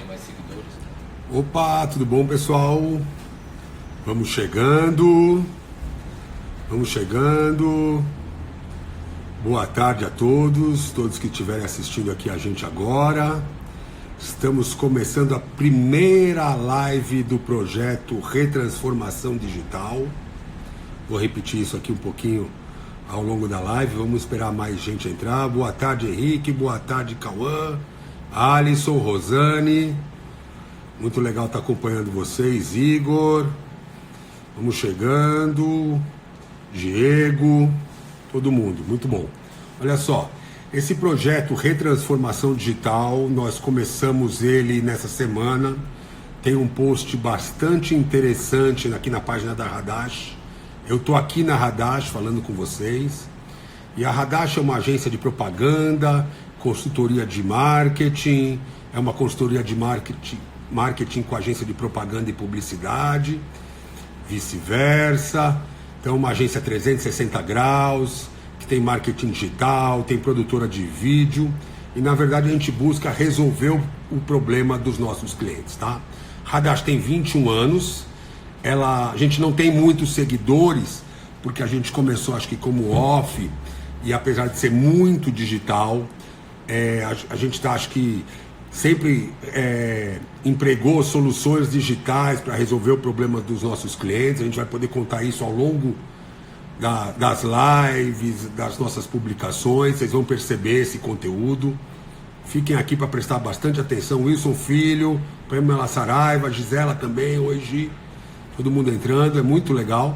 mais seguidores. Opa, tudo bom, pessoal? Vamos chegando. Vamos chegando. Boa tarde a todos que estiverem assistindo aqui a gente agora. Estamos começando a primeira live do projeto Retransformação Digital. Vou repetir isso aqui um pouquinho ao longo da live. Vamos esperar mais gente entrar. Boa tarde, Henrique. Boa tarde, Cauã, Alisson, Rosane. Muito legal estar acompanhando vocês, Igor. Vamos chegando. Diego. Todo mundo, muito bom. Olha só, esse projeto Retransformação Digital, nós começamos ele nessa semana. Tem um post bastante interessante aqui na página da Hadash. Eu estou aqui na Hadash falando com vocês. E a Hadash é uma agência de propaganda, consultoria de marketing, é uma consultoria de marketing com agência de propaganda e publicidade, vice-versa. Então, uma agência 360 graus, que tem marketing digital, tem produtora de vídeo. E, na verdade, a gente busca resolver o problema dos nossos clientes, tá? Hadash tem 21 anos. A gente não tem muitos seguidores, porque a gente começou, acho que, como off. E, apesar de ser muito digital, a gente está, acho que, sempre empregou soluções digitais para resolver o problema dos nossos clientes. A gente vai poder contar isso ao longo das lives, das nossas publicações. Vocês vão perceber esse conteúdo. Fiquem aqui para prestar bastante atenção. Wilson Filho, Pamela Saraiva, Gisela também, hoje todo mundo entrando, é muito legal.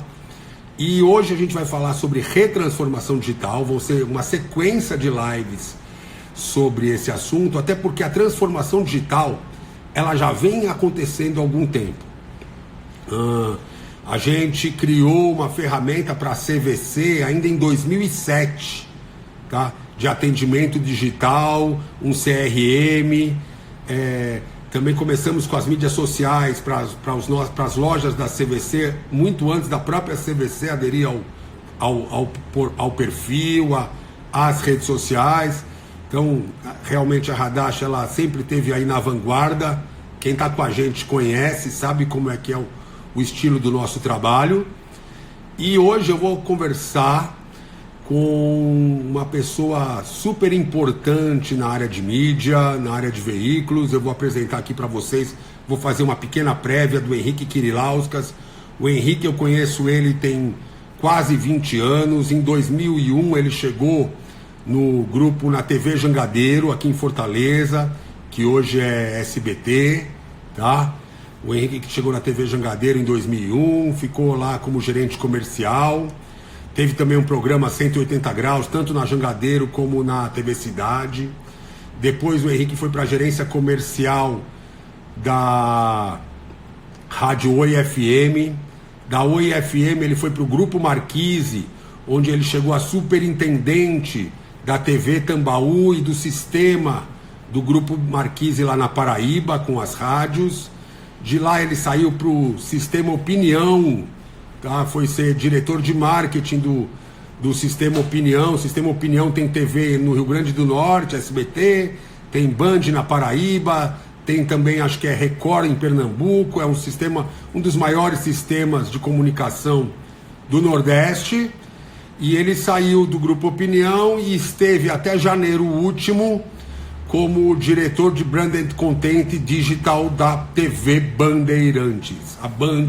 E hoje a gente vai falar sobre retransformação digital. Vão ser uma sequência de lives sobre esse assunto, até porque a transformação digital ela já vem acontecendo há algum tempo. A gente criou uma ferramenta para a CVC ainda em 2007, tá? De atendimento digital, um CRM. Também começamos com as mídias sociais para as lojas da CVC, muito antes da própria CVC aderir ao perfil, às redes sociais. Então, realmente a Hadash, ela sempre esteve aí na vanguarda. Quem está com a gente conhece, sabe como é que é o estilo do nosso trabalho. E hoje eu vou conversar com uma pessoa super importante na área de mídia, na área de veículos. Eu vou apresentar aqui para vocês, vou fazer uma pequena prévia do Henrique Kirilauskas. O Henrique, eu conheço ele tem quase 20 anos. Em 2001 ele chegou no grupo na TV Jangadeiro, aqui em Fortaleza, que hoje é SBT, tá? O Henrique que chegou na TV Jangadeiro em 2001, ficou lá como gerente comercial, teve também um programa 180 graus, tanto na Jangadeiro como na TV Cidade. Depois o Henrique foi para a gerência comercial da Rádio Oi FM, da Oi FM ele foi para o Grupo Marquise, onde ele chegou a superintendente da TV Tambaú e do sistema do Grupo Marquise lá na Paraíba, com as rádios. De lá ele saiu para o Sistema Opinião, tá? Foi ser diretor de marketing do Sistema Opinião. O Sistema Opinião tem TV no Rio Grande do Norte, SBT, tem Band na Paraíba, tem também, acho que é Record em Pernambuco. É um dos maiores sistemas de comunicação do Nordeste. E ele saiu do Grupo Opinião e esteve até janeiro último como diretor de Branded Content Digital da TV Bandeirantes. A Band,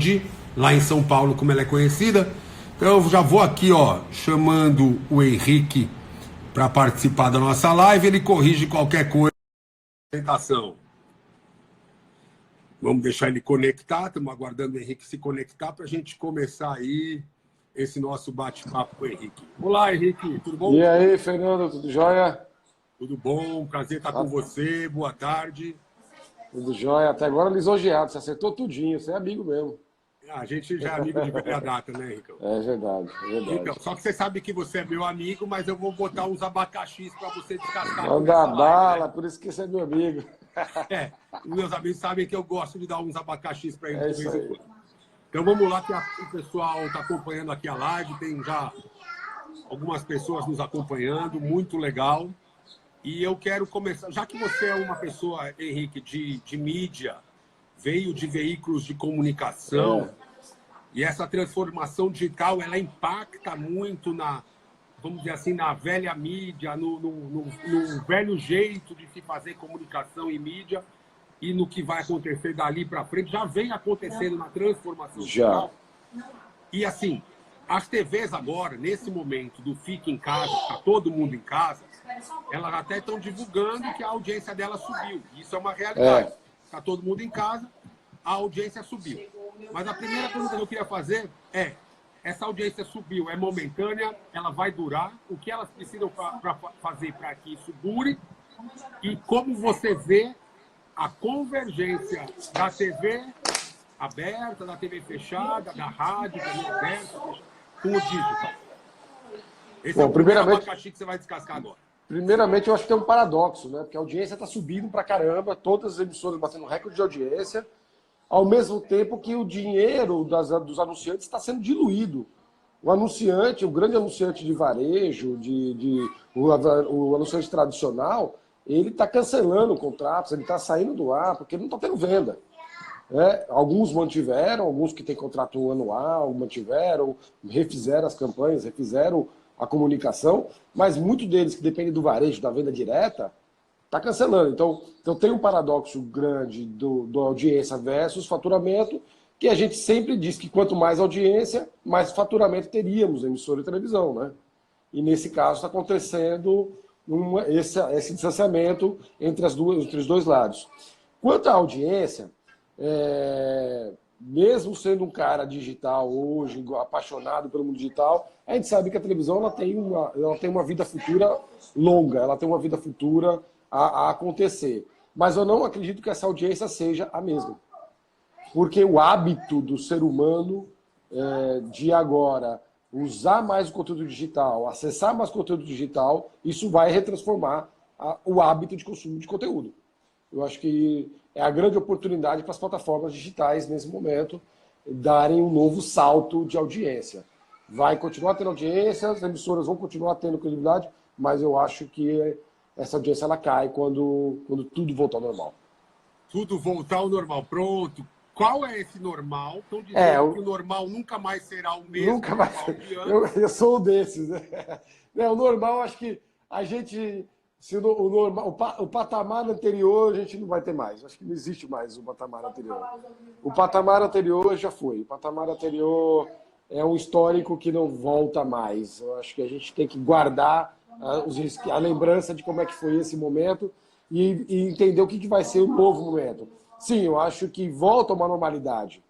lá em São Paulo, como ela é conhecida. Então eu já vou aqui, chamando o Henrique para participar da nossa live. Ele corrige qualquer coisa na apresentação. Vamos deixar ele conectar. Estamos aguardando o Henrique se conectar para a gente começar aí esse nosso bate-papo com o Henrique. Olá, Henrique, tudo bom? E aí, Fernando, tudo jóia? Tudo bom, prazer estar com você, boa tarde. Tudo jóia, até agora lisonjeado, você acertou tudinho, você é amigo mesmo. A gente já é amigo de velha data, né, Henrique? É verdade, é verdade. Então, só que você sabe que você é meu amigo, mas eu vou botar uns abacaxis para você descascar. Manda bala, né? Por isso que você é meu amigo. Os meus amigos sabem que eu gosto de dar uns abacaxis para eles. É isso aí. Então vamos lá, que o pessoal está acompanhando aqui a live, tem já algumas pessoas nos acompanhando, muito legal. E eu quero começar, já que você é uma pessoa, Henrique, de mídia, veio de veículos de comunicação, e essa transformação digital, ela impacta muito vamos dizer assim, na velha mídia, no velho jeito de se fazer comunicação e mídia, e no que vai acontecer dali para frente, já vem acontecendo na transformação digital. E assim, as TVs agora, nesse momento do Fique em Casa, está todo mundo em casa, elas até estão divulgando que a audiência dela subiu. Isso é uma realidade. Está todo mundo em casa, a audiência subiu. Mas a primeira pergunta que eu queria fazer é, essa audiência subiu, é momentânea, ela vai durar, o que elas precisam fazer para que isso dure, e como você vê a convergência da TV aberta, da TV fechada, da rádio também aberta, com o digital. Esse é o primeiro abacaxi que você vai descascar agora. Primeiramente, eu acho que tem um paradoxo, né? Porque a audiência está subindo pra caramba, todas as emissoras batendo recorde de audiência, ao mesmo tempo que o dinheiro dos anunciantes está sendo diluído. O anunciante, o grande anunciante de varejo, o anunciante tradicional, ele está cancelando contratos, ele está saindo do ar, porque ele não está tendo venda. Alguns mantiveram, alguns que têm contrato anual mantiveram, refizeram as campanhas, refizeram a comunicação, mas muitos deles que dependem do varejo, da venda direta, está cancelando. Então tem um paradoxo grande do audiência versus faturamento, que a gente sempre diz que quanto mais audiência, mais faturamento teríamos, emissora e televisão, né? E nesse caso está acontecendo esse distanciamento entre os dois lados. Quanto à audiência, mesmo sendo um cara digital hoje, apaixonado pelo mundo digital, a gente sabe que a televisão ela tem uma vida futura longa, ela tem uma vida futura a acontecer. Mas eu não acredito que essa audiência seja a mesma. Porque o hábito do ser humano de agora usar mais o conteúdo digital, acessar mais conteúdo digital, isso vai retransformar o hábito de consumo de conteúdo. Eu acho que é a grande oportunidade para as plataformas digitais, nesse momento, darem um novo salto de audiência. Vai continuar tendo audiência, as emissoras vão continuar tendo credibilidade, mas eu acho que essa audiência ela cai quando tudo voltar ao normal. Tudo voltar ao normal. Pronto. Qual é esse normal? Estão dizendo que o normal nunca mais será o mesmo. Nunca mais. Eu sou um desses. Né? O normal, acho que a gente... Se o patamar anterior a gente não vai ter mais. Acho que não existe mais o patamar anterior. O patamar anterior já foi. O patamar anterior é um histórico que não volta mais. Eu acho que a gente tem que guardar a lembrança de como é que foi esse momento e entender o que vai ser o novo momento. Sim, eu acho que volta a uma normalidade.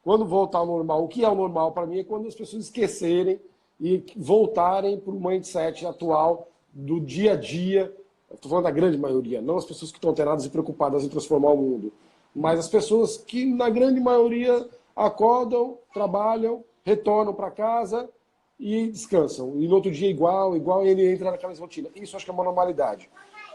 Quando voltar ao normal, o que é o normal para mim é quando as pessoas esquecerem e voltarem para o mindset atual do dia a dia. Estou falando da grande maioria, não as pessoas que estão antenadas e preocupadas em transformar o mundo, mas as pessoas que, na grande maioria, acordam, trabalham, retornam para casa e descansam. E no outro dia igual, ele entra naquela rotina. Isso acho que é uma normalidade.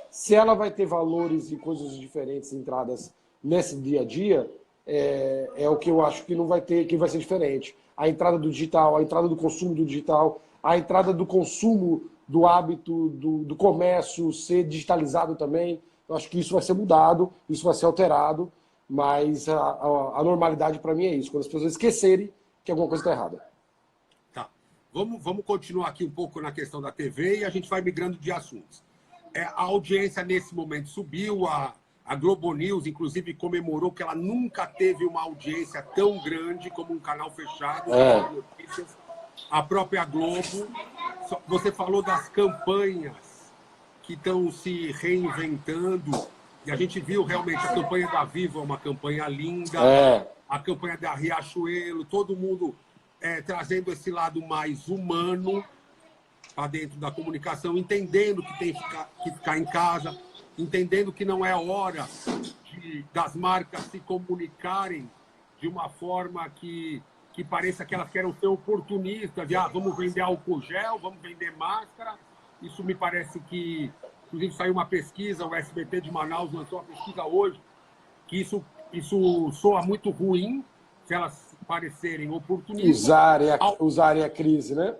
Se ela vai ter valores e coisas diferentes entradas nesse dia a dia, é o que eu acho que não vai ter, que vai ser diferente. A entrada do digital, a entrada do consumo do digital, a entrada do consumo do hábito do comércio ser digitalizado também. Eu acho que isso vai ser mudado, isso vai ser alterado, mas a normalidade para mim é isso, quando as pessoas esquecerem que alguma coisa está errada. Tá. Vamos continuar aqui um pouco na questão da TV e a gente vai migrando de assuntos. A audiência nesse momento subiu, a Globo News, inclusive, comemorou que ela nunca teve uma audiência tão grande como um canal fechado. A própria Globo. Você falou das campanhas que estão se reinventando. E a gente viu realmente a campanha da Vivo, uma campanha linda. A campanha da Riachuelo, todo mundo trazendo esse lado mais humano para dentro da comunicação, entendendo que tem que ficar em casa, entendendo que não é hora das marcas se comunicarem de uma forma que pareça que elas querem ser oportunistas, vamos vender álcool gel, vamos vender máscara. Isso me parece que, inclusive, saiu uma pesquisa, o SBT de Manaus lançou uma pesquisa hoje, que isso soa muito ruim, se elas parecerem oportunistas. Usarem a crise, né?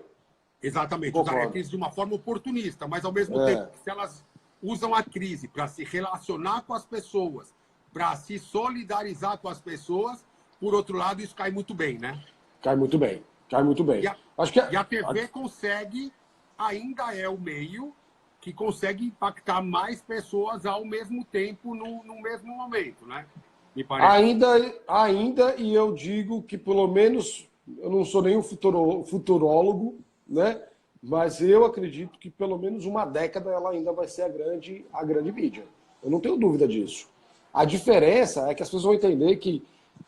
Exatamente, usarem a crise de uma forma oportunista, mas ao mesmo tempo, se elas usam a crise para se relacionar com as pessoas, para se solidarizar com as pessoas, por outro lado, isso cai muito bem, né? Cai muito bem, cai muito bem. Acho que e a TV consegue, ainda é o meio que consegue impactar mais pessoas ao mesmo tempo, no mesmo momento, né? Me parece. Ainda, e eu digo que pelo menos, eu não sou nenhum futurólogo, né? Mas eu acredito que pelo menos uma década ela ainda vai ser a grande mídia. Eu não tenho dúvida disso. A diferença é que as pessoas vão entender que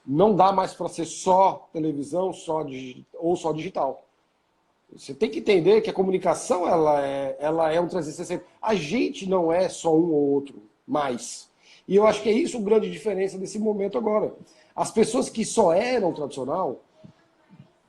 não dá mais para ser só televisão, ou só digital. Você tem que entender que a comunicação ela é um 360. A gente não é só um ou outro, mais. E eu acho que é isso a grande diferença desse momento agora. As pessoas que só eram tradicional,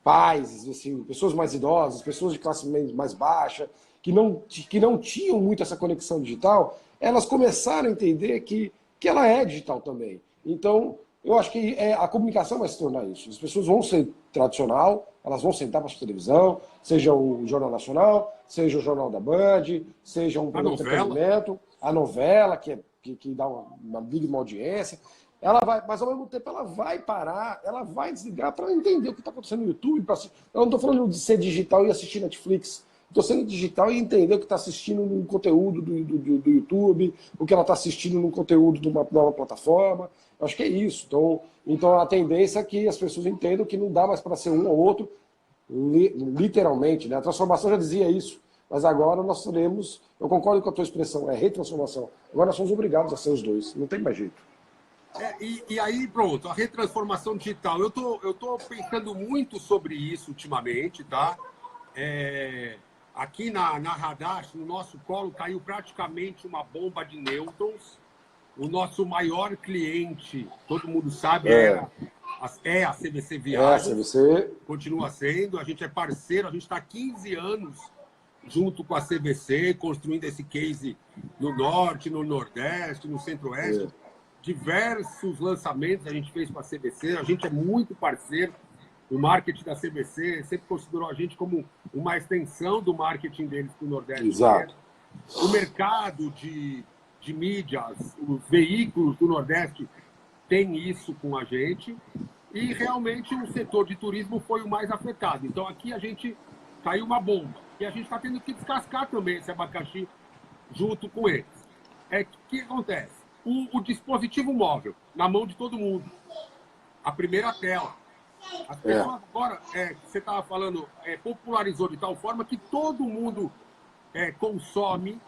pais, assim, pessoas mais idosas, pessoas de classe mais baixa, que não tinham muito essa conexão digital, elas começaram a entender que ela é digital também. Então, eu acho que a comunicação vai se tornar isso. As pessoas vão ser tradicional, elas vão sentar para a televisão, seja o Jornal Nacional, seja o Jornal da Band, seja um programa de entretenimento, a novela, que dá uma mínima audiência. Ela vai, mas ao mesmo tempo ela vai parar, ela vai desligar para entender o que está acontecendo no YouTube. Eu não estou falando de ser digital e assistir Netflix. Estou sendo digital e entender o que está assistindo no conteúdo do YouTube, o que ela está assistindo no conteúdo de uma nova plataforma. Eu acho que é isso. Então a tendência é que as pessoas entendam que não dá mais para ser um ou outro, literalmente. Né? A transformação já dizia isso. Mas agora nós teremos, eu concordo com a tua expressão, é retransformação. Agora nós somos obrigados a ser os dois, não tem mais jeito. E aí, pronto, a retransformação digital. Eu tô pensando muito sobre isso ultimamente, tá? Aqui na Hadash, no nosso colo, caiu praticamente uma bomba de nêutrons. O nosso maior cliente, todo mundo sabe, é a CVC Viagens. A CVC. Continua sendo. A gente é parceiro, a gente está há 15 anos junto com a CVC, construindo esse case no Norte, no Nordeste, no Centro-Oeste. Diversos lançamentos a gente fez com a CVC, a gente é muito parceiro. O marketing da CVC sempre considerou a gente como uma extensão do marketing deles para o Nordeste. Exato. O mercado de mídias, os veículos do Nordeste tem isso com a gente. E realmente o setor de turismo foi o mais afetado. Então aqui a gente caiu uma bomba. E a gente está tendo que descascar também esse abacaxi junto com eles. O que acontece? O dispositivo móvel na mão de todo mundo. A primeira tela. As pessoas agora, você estava falando, popularizou de tal forma que todo mundo consome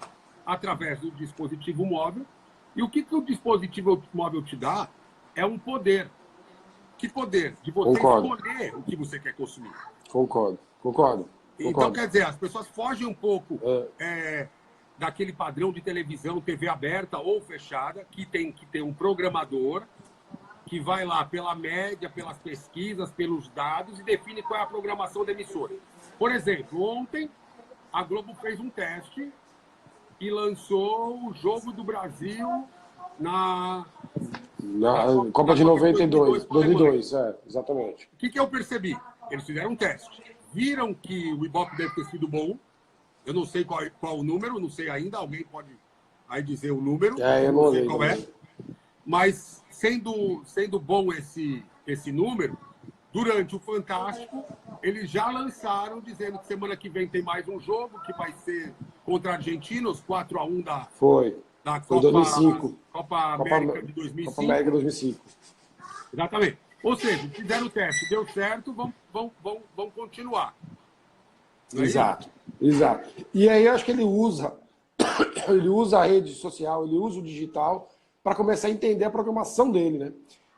através do dispositivo móvel. E o que o dispositivo móvel te dá é um poder. Que poder? De você escolher o que você quer consumir. Concordo. Então, quer dizer, as pessoas fogem um pouco daquele padrão de televisão, TV aberta ou fechada, que tem que ter um programador que vai lá pela média, pelas pesquisas, pelos dados e define qual é a programação da emissora. Por exemplo, ontem a Globo fez um teste e lançou o Jogo do Brasil na Copa de 2002, exatamente. O que eu percebi? Eles fizeram um teste. Viram que o Ibope deve ter sido bom. Eu não sei qual o número, não sei ainda. Alguém pode aí dizer o número. Eu não sei qual é. Mas, sendo bom esse número, durante o Fantástico, eles já lançaram dizendo que semana que vem tem mais um jogo, que vai ser contra a Argentina, os 4-1 da Copa 2005. Copa América de 2005. Copa América 2005. Exatamente. Ou seja, fizeram o teste, deu certo, vão continuar. Exato. E aí eu acho que ele usa a rede social, ele usa o digital para começar a entender a programação dele, né?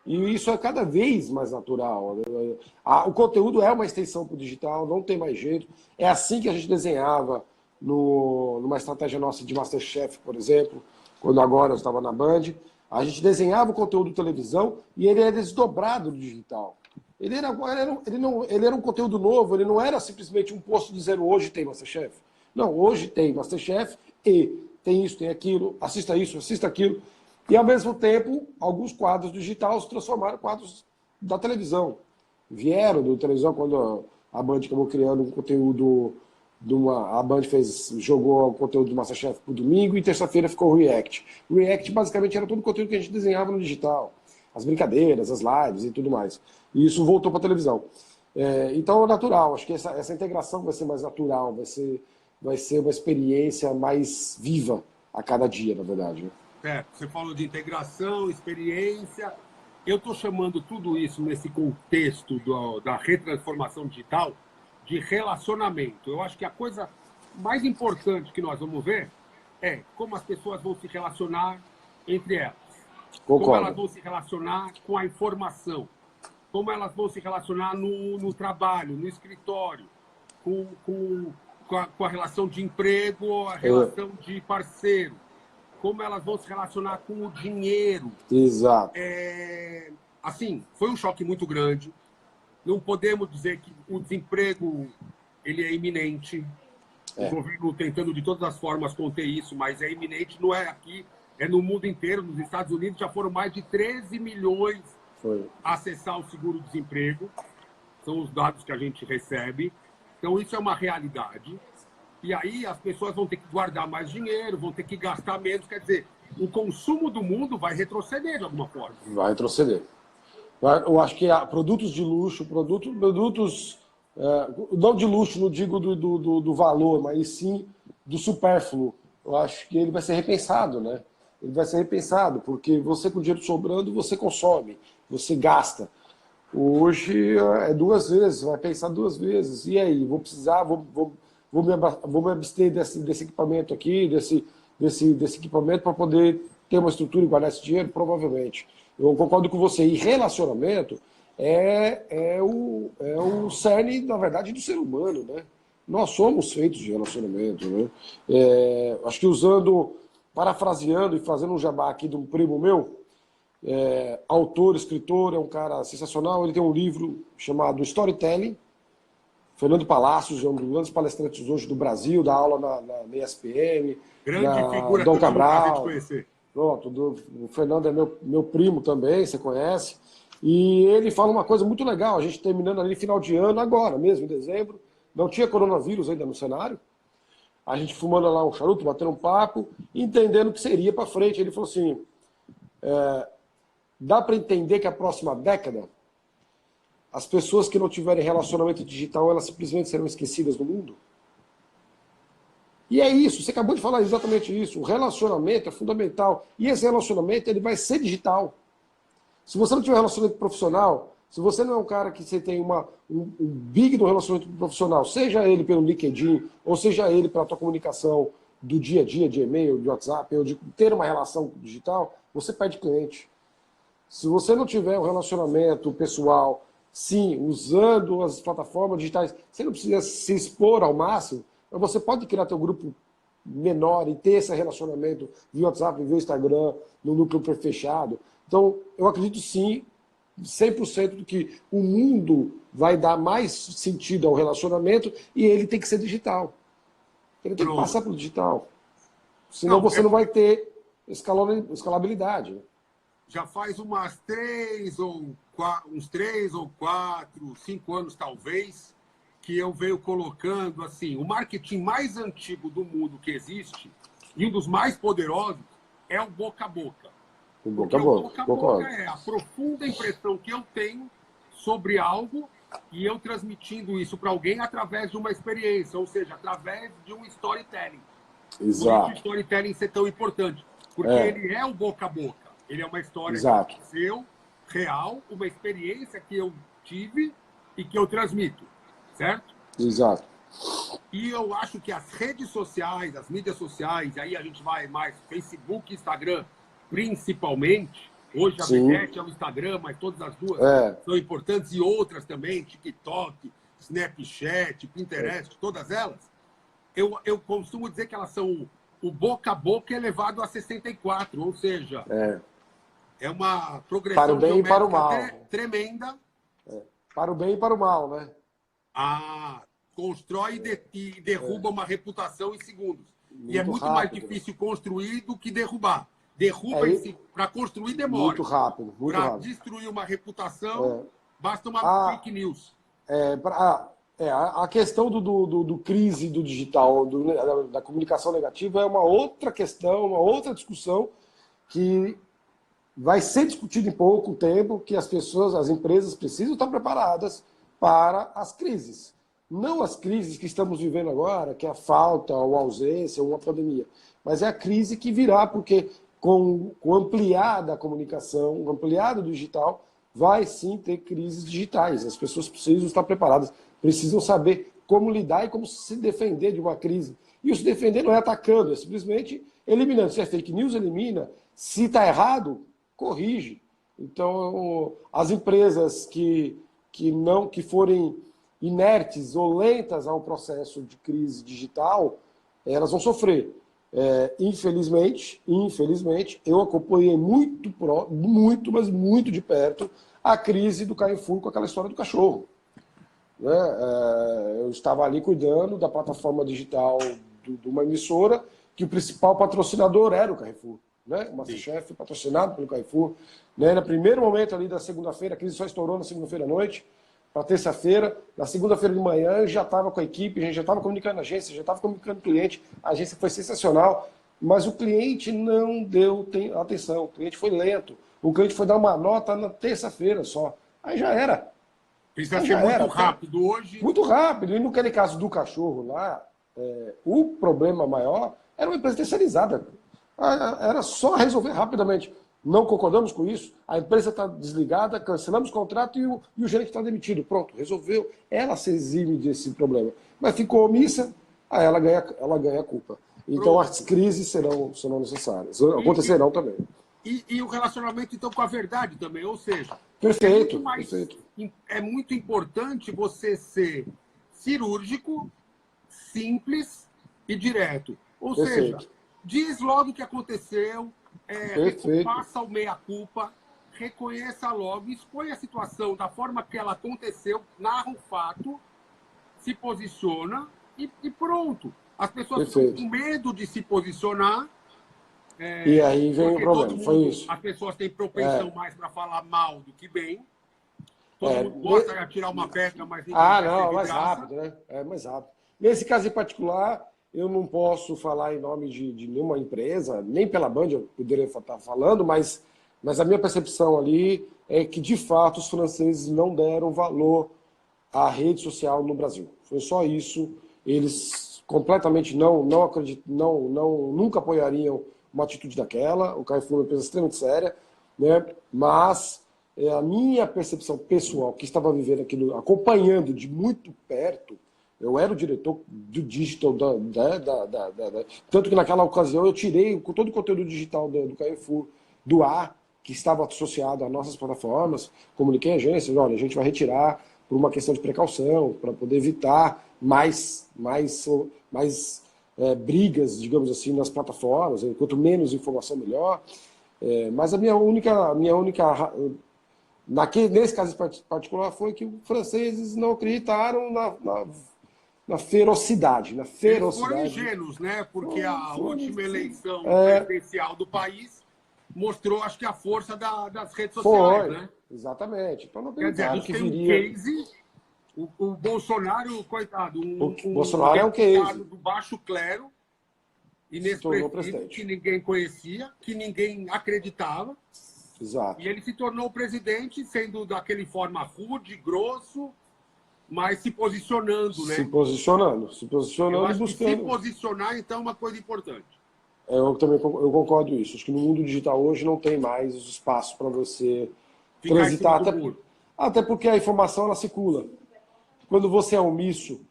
E isso é cada vez mais natural. O conteúdo é uma extensão para o digital, não tem mais jeito. É assim que a gente desenhava numa estratégia nossa de Masterchef, por exemplo, quando agora eu estava na Band. A gente desenhava o conteúdo de televisão e ele era desdobrado do digital. Ele era um conteúdo novo, ele não era simplesmente um posto dizendo hoje tem Masterchef. Não, hoje tem Masterchef e tem isso, tem aquilo, assista isso, assista aquilo. E, ao mesmo tempo, alguns quadros digitais se transformaram em quadros da televisão. Vieram da televisão quando a Band acabou criando um conteúdo a Band jogou o conteúdo do MasterChef pro domingo e terça-feira ficou o React. O React basicamente era todo o conteúdo que a gente desenhava no digital. As brincadeiras, as lives e tudo mais. E isso voltou para a televisão. Então é natural, acho que essa integração vai ser mais natural, vai ser uma experiência mais viva a cada dia, na verdade. Você falou de integração, experiência. Eu estou chamando tudo isso nesse contexto da retransformação digital de relacionamento. Eu acho que a coisa mais importante que nós vamos ver é como as pessoas vão se relacionar entre elas. Concordo. Como elas vão se relacionar com a informação. Como elas vão se relacionar no trabalho, no escritório, com a relação de emprego, a relação de parceiro. Como elas vão se relacionar com o dinheiro. Exato. Assim, foi um choque muito grande. Não podemos dizer que o desemprego ele é iminente. O governo tentando de todas as formas conter isso, mas é iminente, não é aqui, é no mundo inteiro. Nos Estados Unidos já foram mais de 13 milhões a acessar o seguro-desemprego. São os dados que a gente recebe. Então, isso é uma realidade. E aí as pessoas vão ter que guardar mais dinheiro, vão ter que gastar menos. Quer dizer, o consumo do mundo vai retroceder de alguma forma. Vai retroceder. Eu acho que produtos de luxo, produtos não de luxo, não digo do valor, mas sim do supérfluo. Eu acho que ele vai ser repensado, né? Ele vai ser repensado, porque você com o dinheiro sobrando, você consome, você gasta. Hoje é 2 vezes, vai pensar 2 vezes. E aí, vou precisar, vou me abster desse equipamento aqui, desse equipamento para poder ter uma estrutura e guardar esse dinheiro? Provavelmente. Eu concordo com você. E relacionamento é o cerne, na verdade, do ser humano, né? Nós somos feitos de relacionamento, né? Acho que parafraseando e fazendo um jabá aqui de um primo meu, autor, escritor, é um cara sensacional. Ele tem um livro chamado Storytelling. Fernando Palácios é um dos grandes palestrantes hoje do Brasil, dá aula na ESPN. Grande figura Dom que eu tive o prazer de Cabral. conhecer. Pronto, o Fernando é meu primo também, você conhece. E ele fala uma coisa muito legal, a gente terminando ali final de ano, agora mesmo, em dezembro, não tinha coronavírus ainda no cenário, a gente fumando lá um charuto, batendo um papo, entendendo o que seria para frente. Ele falou assim, dá para entender que a próxima década, as pessoas que não tiverem relacionamento digital, elas simplesmente serão esquecidas no mundo? E é isso, você acabou de falar exatamente isso. O relacionamento é fundamental. E esse relacionamento ele vai ser digital. Se você não tiver relacionamento profissional, se você não é um cara que você tem um big do relacionamento profissional, seja ele pelo LinkedIn, ou seja ele pela tua comunicação do dia a dia, de e-mail, de WhatsApp, ou de ter uma relação digital, você perde cliente. Se você não tiver um relacionamento pessoal, sim, usando as plataformas digitais, você não precisa se expor ao máximo, mas você pode criar teu grupo menor e ter esse relacionamento via WhatsApp, via Instagram, no núcleo fechado. Então, eu acredito sim, 100% do que o mundo vai dar mais sentido ao relacionamento e ele tem que ser digital. Ele tem que passar pelo digital. Senão você não vai ter escalabilidade. Né? Já faz uns 3 ou 4, 5 anos talvez, que eu venho colocando assim, o marketing mais antigo do mundo que existe, e um dos mais poderosos, é o boca a boca. O boca a boca é a profunda impressão que eu tenho sobre algo e eu transmitindo isso para alguém através de uma experiência, ou seja, através de um storytelling. Exato. Por isso o storytelling ser tão importante, porque ele é o boca a boca. Ele é uma história que aconteceu, real, uma experiência que eu tive e que eu transmito. Certo? Exato. E eu acho que as redes sociais, as mídias sociais, aí a gente vai mais Facebook e Instagram, principalmente. Hoje a vedete é o Instagram, mas todas as duas são importantes, e outras também, TikTok, Snapchat, Pinterest, todas elas. Eu costumo dizer que elas são o boca a boca elevado a 64, ou seja, é uma progressão para o bem e para o mal. Tremenda. Para o bem e para o mal, né? Constrói e derruba uma reputação em segundos. E é muito mais difícil construir do que derrubar. Derruba para construir demora. Muito rápido. Para destruir uma reputação, basta uma fake news. A questão do crise do digital, da comunicação negativa, é uma outra questão, uma outra discussão que vai ser discutida em pouco tempo, que as empresas precisam estar preparadas para as crises. Não as crises que estamos vivendo agora, que é a falta ou a ausência ou uma pandemia, mas é a crise que virá, porque com ampliada a comunicação, o ampliado do digital, vai sim ter crises digitais. As pessoas precisam estar preparadas, precisam saber como lidar e como se defender de uma crise. E o se defender não é atacando, é simplesmente eliminando. Se é fake news, elimina. Se está errado, corrige. Então, as empresas que forem inertes ou lentas ao processo de crise digital, elas vão sofrer. Infelizmente, eu acompanhei mas muito de perto a crise do Carrefour com aquela história do cachorro. Né? Eu estava ali cuidando da plataforma digital de uma emissora, que o principal patrocinador era o Carrefour. Né? O Masterchef patrocinado pelo Carrefour. Né? No primeiro momento ali da segunda-feira, a crise só estourou na segunda-feira à noite, para terça-feira. Na segunda-feira de manhã, eu já estava com a equipe, a gente já estava comunicando a agência, já estava comunicando o cliente. A agência foi sensacional, mas o cliente não deu atenção. O cliente foi lento. O cliente foi dar uma nota na terça-feira só. Aí já era. Precisa ser muito rápido hoje. Muito rápido. E naquele caso do cachorro lá, o problema maior era uma empresa terceirizada. Era só resolver rapidamente. Não concordamos com isso, a empresa está desligada, cancelamos o contrato e o gerente está demitido. Pronto, resolveu. Ela se exime desse problema. Mas ficou omissa, aí ela ganha a culpa. Então pronto. As crises serão necessárias. Acontecerão também. E o relacionamento, então, com a verdade também. Ou seja, perfeito. É muito importante você ser cirúrgico, simples e direto. Ou seja, diz logo o que aconteceu, faça o meia-culpa, reconheça logo, expõe a situação da forma que ela aconteceu, narra o fato, se posiciona e pronto. As pessoas ficam com medo de se posicionar. E aí vem o problema, foi isso. As pessoas têm propensão mais para falar mal do que bem. Todo mundo gosta de atirar uma pedra, mas ninguém mais rápido, né? Mais rápido. Nesse caso em particular, eu não posso falar em nome de nenhuma empresa, nem pela Band eu poderia estar falando, mas a minha percepção ali é que, de fato, os franceses não deram valor à rede social no Brasil. Foi só isso. Eles completamente não acreditam, nunca apoiariam uma atitude daquela. O Carrefour é uma empresa extremamente séria, né? Mas a minha percepção pessoal, que estava vivendo aquilo, acompanhando de muito perto, eu era o diretor do digital tanto que naquela ocasião eu tirei todo o conteúdo digital do Carrefour do ar, que estava associado às nossas plataformas, comuniquei a agência, olha, a gente vai retirar por uma questão de precaução, para poder evitar mais brigas, digamos assim, nas plataformas, quanto menos informação, melhor. Mas a nesse caso particular foi que os franceses não acreditaram na ferocidade. Eles foram ingênuos, né? Porque a última eleição presidencial do país mostrou, acho que, a força das redes sociais, né? Exatamente. Então, não quer dizer, a gente tem um case, o Bolsonaro, coitado, Bolsonaro é um case do baixo clero, inexpressivo, que ninguém conhecia, que ninguém acreditava. Exato. E ele se tornou presidente, sendo daquele forma rude, grosso, mas se posicionando, né? Se posicionando Eu acho buscando. Que se posicionar, então, é uma coisa importante. Eu concordo com isso. Acho que no mundo digital hoje não tem mais os espaços para você transitar. Até porque a informação ela circula. Quando você é omisso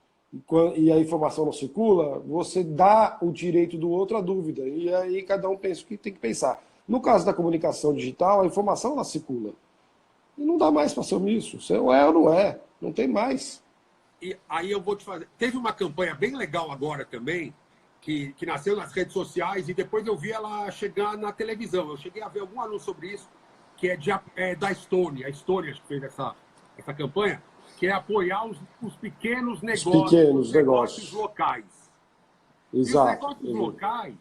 e a informação não circula, você dá o direito do outro à dúvida. E aí cada um pensa o que tem que pensar. No caso da comunicação digital, a informação ela circula. E não dá mais para ser omisso. Você ou não é. Não tem mais. E aí eu vou te fazer... Teve uma campanha bem legal agora também, que nasceu nas redes sociais, e depois eu vi ela chegar na televisão. Eu cheguei a ver algum anúncio sobre isso, que é da Estônia. A Estônia que fez essa campanha, que é apoiar os pequenos negócios locais. Exato. E os negócios locais,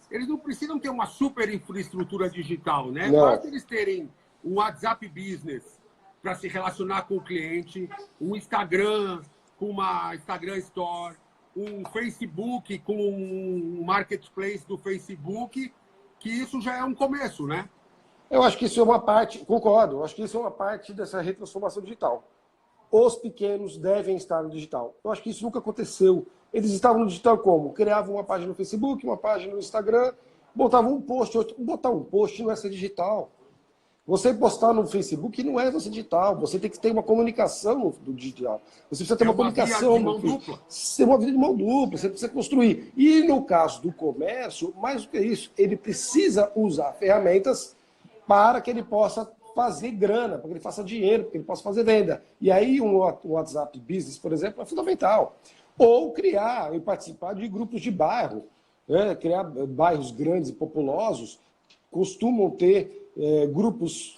eles não precisam ter uma super infraestrutura digital, né? Não. Basta eles terem um WhatsApp Business para se relacionar com o cliente, um Instagram com uma Instagram Store, um Facebook com um marketplace do Facebook, que isso já é um começo, né? Eu acho que isso é uma parte, concordo, eu acho que isso é uma parte dessa retransformação digital. Os pequenos devem estar no digital. Eu acho que isso nunca aconteceu. Eles estavam no digital como? Criavam uma página no Facebook, uma página no Instagram, botavam um post, outro. Botar um post não é ser digital. Você postar no Facebook não é você digital. Você tem que ter uma comunicação do digital. Você precisa ter uma comunicação. Via de mão dupla. Ser uma vida de mão dupla. Você precisa construir. E no caso do comércio, mais do que isso, ele precisa usar ferramentas para que ele possa fazer grana, para que ele faça dinheiro, para que ele possa fazer venda. E aí um WhatsApp Business, por exemplo, é fundamental. Ou criar e participar de grupos de bairro. Né? Criar bairros grandes e populosos costumam ter grupos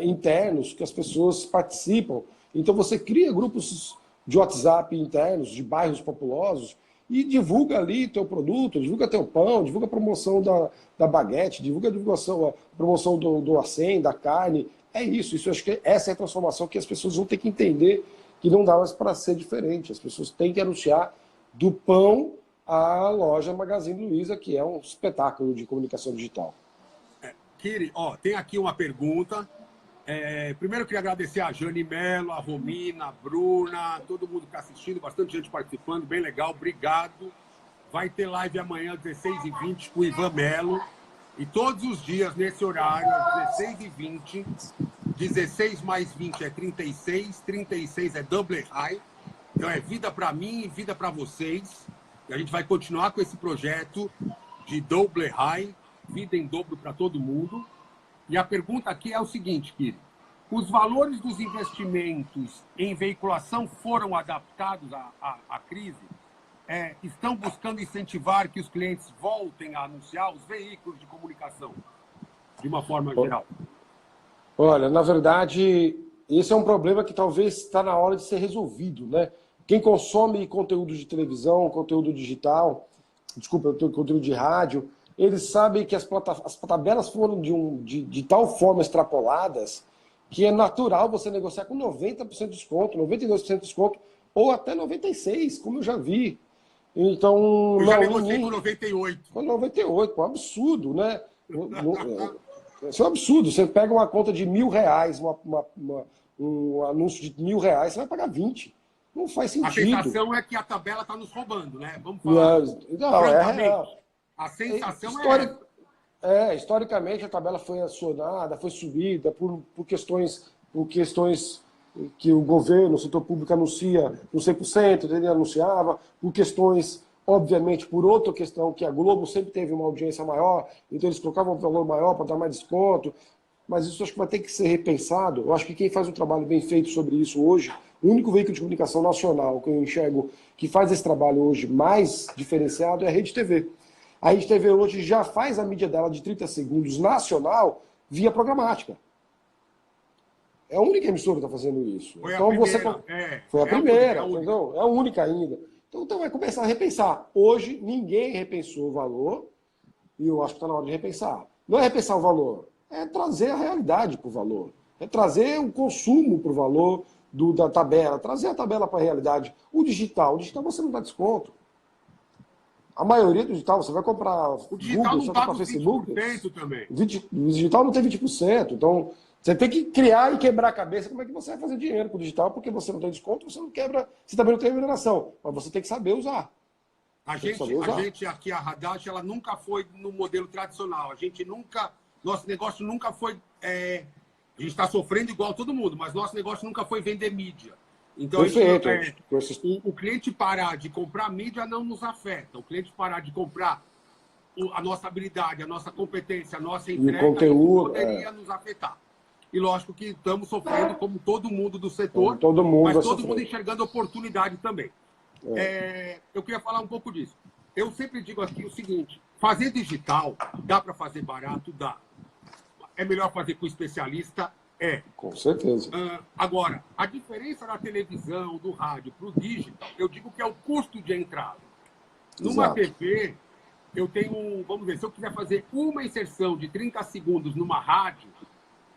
internos que as pessoas participam. Então você cria grupos de WhatsApp internos, de bairros populosos, e divulga ali teu produto, divulga teu pão, divulga a promoção da baguete, divulga a promoção do acém, da carne. É isso, acho que essa é a transformação que as pessoas vão ter que entender que não dá mais para ser diferente. As pessoas têm que anunciar do pão à loja Magazine Luiza, que é um espetáculo de comunicação digital. Kiri, tem aqui uma pergunta. Primeiro eu queria agradecer a Jane Mello, a Romina, a Bruna, todo mundo que está assistindo, bastante gente participando, bem legal, obrigado. Vai ter live amanhã, 16h20, com o Ivan Mello. E todos os dias, nesse horário, às 16h20, 16 mais 20 é 36, 36 é double high. Então é vida para mim e vida para vocês. E a gente vai continuar com esse projeto de double high, vida em dobro para todo mundo. E a pergunta aqui é o seguinte, Kiri. Os valores dos investimentos em veiculação foram adaptados à crise? Estão buscando incentivar que os clientes voltem a anunciar os veículos de comunicação, de uma forma geral? Olha, na verdade, esse é um problema que talvez está na hora de ser resolvido, né? Quem consome conteúdo de televisão, conteúdo digital, conteúdo de rádio, eles sabem que as tabelas foram de tal forma extrapoladas que é natural você negociar com 90% de desconto, 92% de desconto, ou até 96%, como eu já vi. Então, eu já negociei com 98%. Com 98%, um absurdo, né? Isso é um absurdo. Você pega uma conta de R$1.000, um anúncio de R$1.000, você vai pagar 20. Não faz sentido. A sensação é que a tabela está nos roubando, né? Vamos falar. Não, é real. A sensação historicamente a tabela foi acionada, foi subida por questões que o governo, o setor público anuncia no 100%, ele anunciava, por questões, obviamente, por outra questão, que a Globo sempre teve uma audiência maior, então eles colocavam um valor maior para dar mais desconto, mas isso acho que vai ter que ser repensado. Eu acho que quem faz um trabalho bem feito sobre isso hoje, o único veículo de comunicação nacional que eu enxergo que faz esse trabalho hoje mais diferenciado é a Rede TV. A Rede TV hoje já faz a mídia dela de 30 segundos nacional via programática. É a única emissora que está fazendo isso. Foi então, a primeira. Foi a primeira, entendeu? É a única ainda. Então vai começar a repensar. Hoje, ninguém repensou o valor, e eu acho que está na hora de repensar. Não é repensar o valor, é trazer a realidade para o valor. É trazer o consumo para o valor da tabela, trazer a tabela para a realidade. O digital você não dá desconto. A maioria do digital, você vai comprar o digital Google, não você vai paga comprar Facebook. 20% também. O digital não tem 20%. Então, você tem que criar e quebrar a cabeça como é que você vai fazer dinheiro com o digital, porque você não tem desconto, você não quebra, você também não tem remuneração. Mas você tem que saber usar. A gente aqui, a Haddad, ela nunca foi no modelo tradicional. Nosso negócio nunca foi... a gente está sofrendo igual todo mundo, mas nosso negócio nunca foi vender mídia. Então, o cliente parar de comprar mídia não nos afeta. O cliente parar de comprar a nossa habilidade, a nossa competência, a nossa entrega, conteúdo, poderia nos afetar. E lógico que estamos sofrendo como todo mundo do setor, mas todo mundo enxergando oportunidade também. Eu queria falar um pouco disso. Eu sempre digo aqui o seguinte, fazer digital, dá para fazer barato? Dá. É melhor fazer com especialista? Com certeza. Agora, a diferença da televisão, do rádio para o digital, eu digo que é o custo de entrada. Numa TV, eu tenho, vamos ver, se eu quiser fazer uma inserção de 30 segundos numa rádio,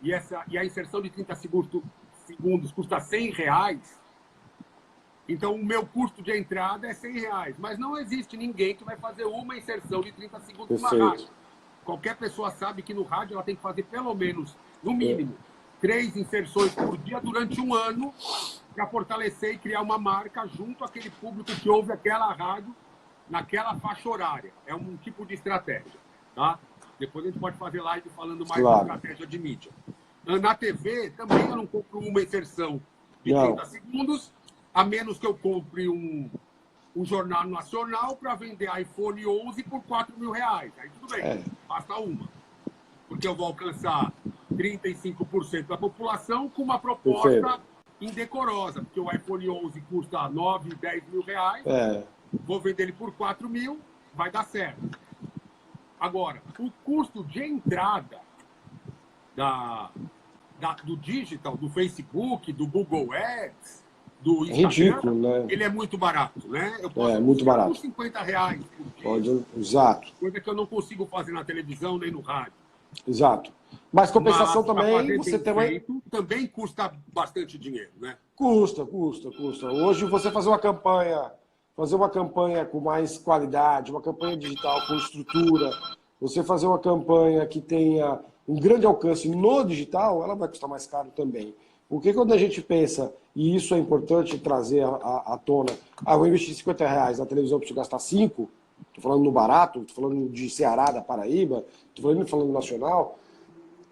e a inserção de 30 segundos custa R$100, Então, o meu custo de entrada é R$100. Mas não existe ninguém que vai fazer uma inserção de 30 segundos na rádio. Qualquer pessoa sabe que no rádio ela tem que fazer pelo menos, no mínimo, 3 inserções por dia durante um ano para fortalecer e criar uma marca junto àquele público que ouve aquela rádio naquela faixa horária. É um tipo de estratégia. Tá? Depois a gente pode fazer live falando mais de estratégia de mídia. Na TV, também eu não compro uma inserção de 30 segundos, a menos que eu compre um jornal nacional para vender iPhone 11 por R$4.000. Aí tudo bem, basta uma. Porque eu vou alcançar 35% da população com uma proposta indecorosa. Porque o iPhone 11 custa 9, 10 mil reais, vou vender ele por 4.000, vai dar certo. Agora, o custo de entrada do digital, do Facebook, do Google Ads, do Instagram, ridículo, né? Ele é muito barato, né? Eu posso muito barato. por R$50 por dia. Pode, exato. Coisa que eu não consigo fazer na televisão nem no rádio. Exato. Mas compensação também, você também custa bastante dinheiro, né? Custa. Hoje você fazer uma campanha com mais qualidade, uma campanha digital com estrutura, você fazer uma campanha que tenha um grande alcance no digital, ela vai custar mais caro também. Porque quando a gente pensa, e isso é importante trazer à tona, eu vou investir R$50 na televisão, preciso gastar 5, estou falando no barato, estou falando de Ceará, da Paraíba, estou falando nacional,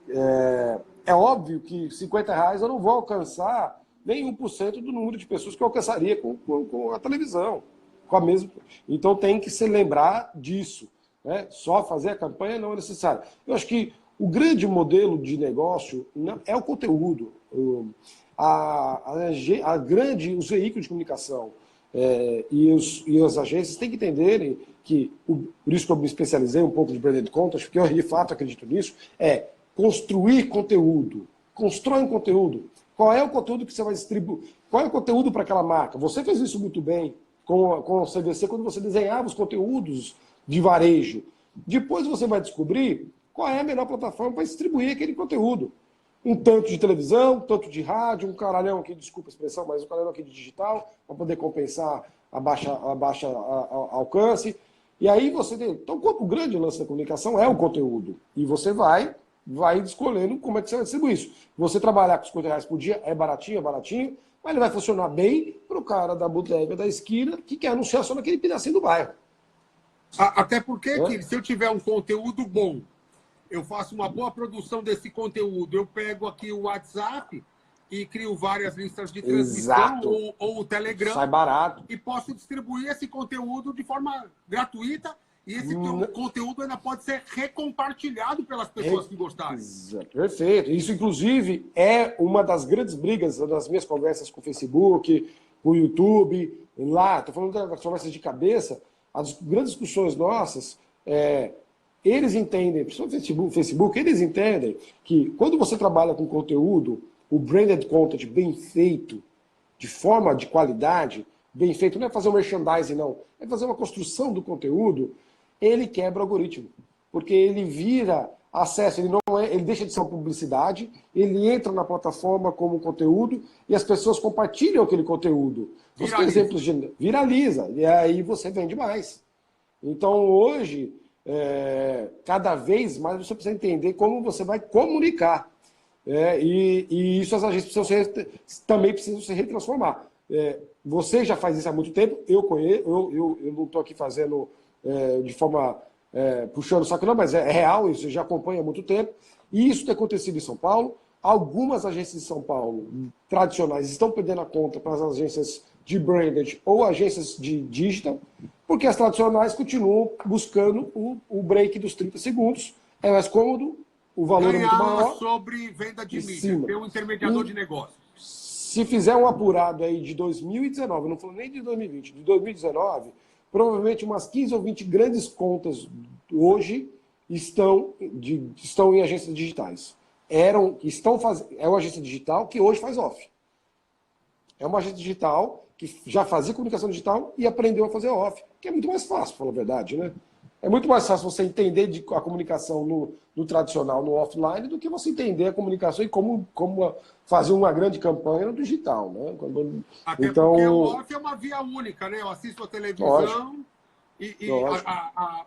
é óbvio que R$50 eu não vou alcançar nem 1% do número de pessoas que eu alcançaria com a televisão. Com a mesma. Então tem que se lembrar disso. Né? Só fazer a campanha não é necessário. Eu acho que o grande modelo de negócio é o conteúdo. Os veículos de comunicação e as agências têm que entenderem que, por isso que eu me especializei um pouco de branded content, porque eu de fato acredito nisso, é construir conteúdo. Constrói um conteúdo. Qual é o conteúdo que você vai distribuir? Qual é o conteúdo para aquela marca? Você fez isso muito bem com o CVC quando você desenhava os conteúdos de varejo. Depois você vai descobrir qual é a melhor plataforma para distribuir aquele conteúdo. Um tanto de televisão, um tanto de rádio, um caralhão aqui, desculpa a expressão, mas um caralhão aqui de digital, para poder compensar a baixa alcance. E aí você tem... Então, o grande lance da comunicação é o conteúdo. E você vai escolhendo como é que você vai distribuir isso. Você trabalhar com os R$50 por dia é baratinho, mas ele vai funcionar bem para o cara da bodega da esquina que quer anunciar só naquele pedacinho do bairro. Até porque, se eu tiver um conteúdo bom, eu faço uma boa produção desse conteúdo, eu pego aqui o WhatsApp e crio várias listas de transmissão ou o Telegram. Sai barato. E posso distribuir esse conteúdo de forma gratuita. E esse conteúdo ainda pode ser recompartilhado pelas pessoas que gostarem. Perfeito. Isso, inclusive, é uma das grandes brigas das minhas conversas com o Facebook, com o YouTube, lá, estou falando das conversas de cabeça, as grandes discussões nossas, eles entendem, principalmente o Facebook, eles entendem que quando você trabalha com conteúdo, o branded content bem feito, de forma de qualidade, bem feito, não é fazer um merchandising, não, é fazer uma construção do conteúdo, ele quebra o algoritmo, porque ele vira acesso, ele deixa de ser uma publicidade, ele entra na plataforma como conteúdo e as pessoas compartilham aquele conteúdo. Viraliza, e aí você vende mais. Então hoje, cada vez mais você precisa entender como você vai comunicar. E isso as agências também precisam se retransformar. Você já faz isso há muito tempo, eu não estou aqui fazendo de forma puxando o saco, não, mas é real, isso já acompanha há muito tempo. E isso tem acontecido em São Paulo. Algumas agências de São Paulo tradicionais estão perdendo a conta para as agências de branded ou agências de digital, porque as tradicionais continuam buscando o break dos 30 segundos. É mais cômodo, o valor é muito maior. Sobre venda de mídia, ter um intermediador de negócio. Se fizer um apurado aí de 2019, eu não falo nem de 2020, de 2019, provavelmente umas 15 ou 20 grandes contas hoje estão em agências digitais. É uma agência digital que hoje faz off. É uma agência digital que já fazia comunicação digital e aprendeu a fazer off, que é muito mais fácil, para falar a verdade, né? É muito mais fácil você entender a comunicação no tradicional, no offline, do que você entender a comunicação e como fazer uma grande campanha no digital, né? Até porque o Então, off é uma via única, né? Eu assisto a lógico, televisão e lógico.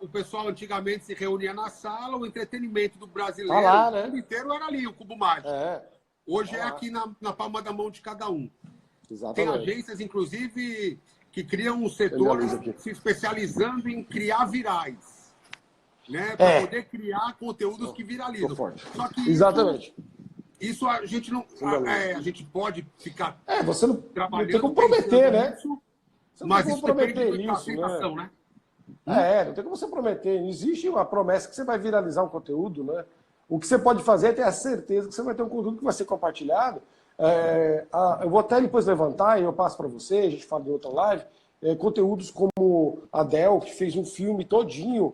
o pessoal antigamente se reunia na sala, o entretenimento do Tá brasileiro, lá, o mundo né? inteiro era ali, o Cubo Mágico. É, Hoje tá é lá. aqui na palma da mão de cada um. Tem Exatamente. agências, inclusive, que criam um Deixa eu minha setor luz aqui. se especializando em criar virais, né? Para É, poder criar conteúdos que tô viralizam. forte. Só que Exatamente. isso a gente não. Sem minha luz A aqui. gente pode ficar É, você não tem trabalhando, como prometer, pensando né? nisso, Você não tem mas como isso depende prometer muito da isso, né? aceitação, né? Não tem como você prometer. Não existe uma promessa que você vai viralizar um conteúdo, né? O que você pode fazer é ter a certeza que você vai ter um conteúdo que vai ser compartilhado. Eu vou até depois levantar e eu passo para você, a gente fala de outra live, conteúdos como a Adele, que fez um filme todinho,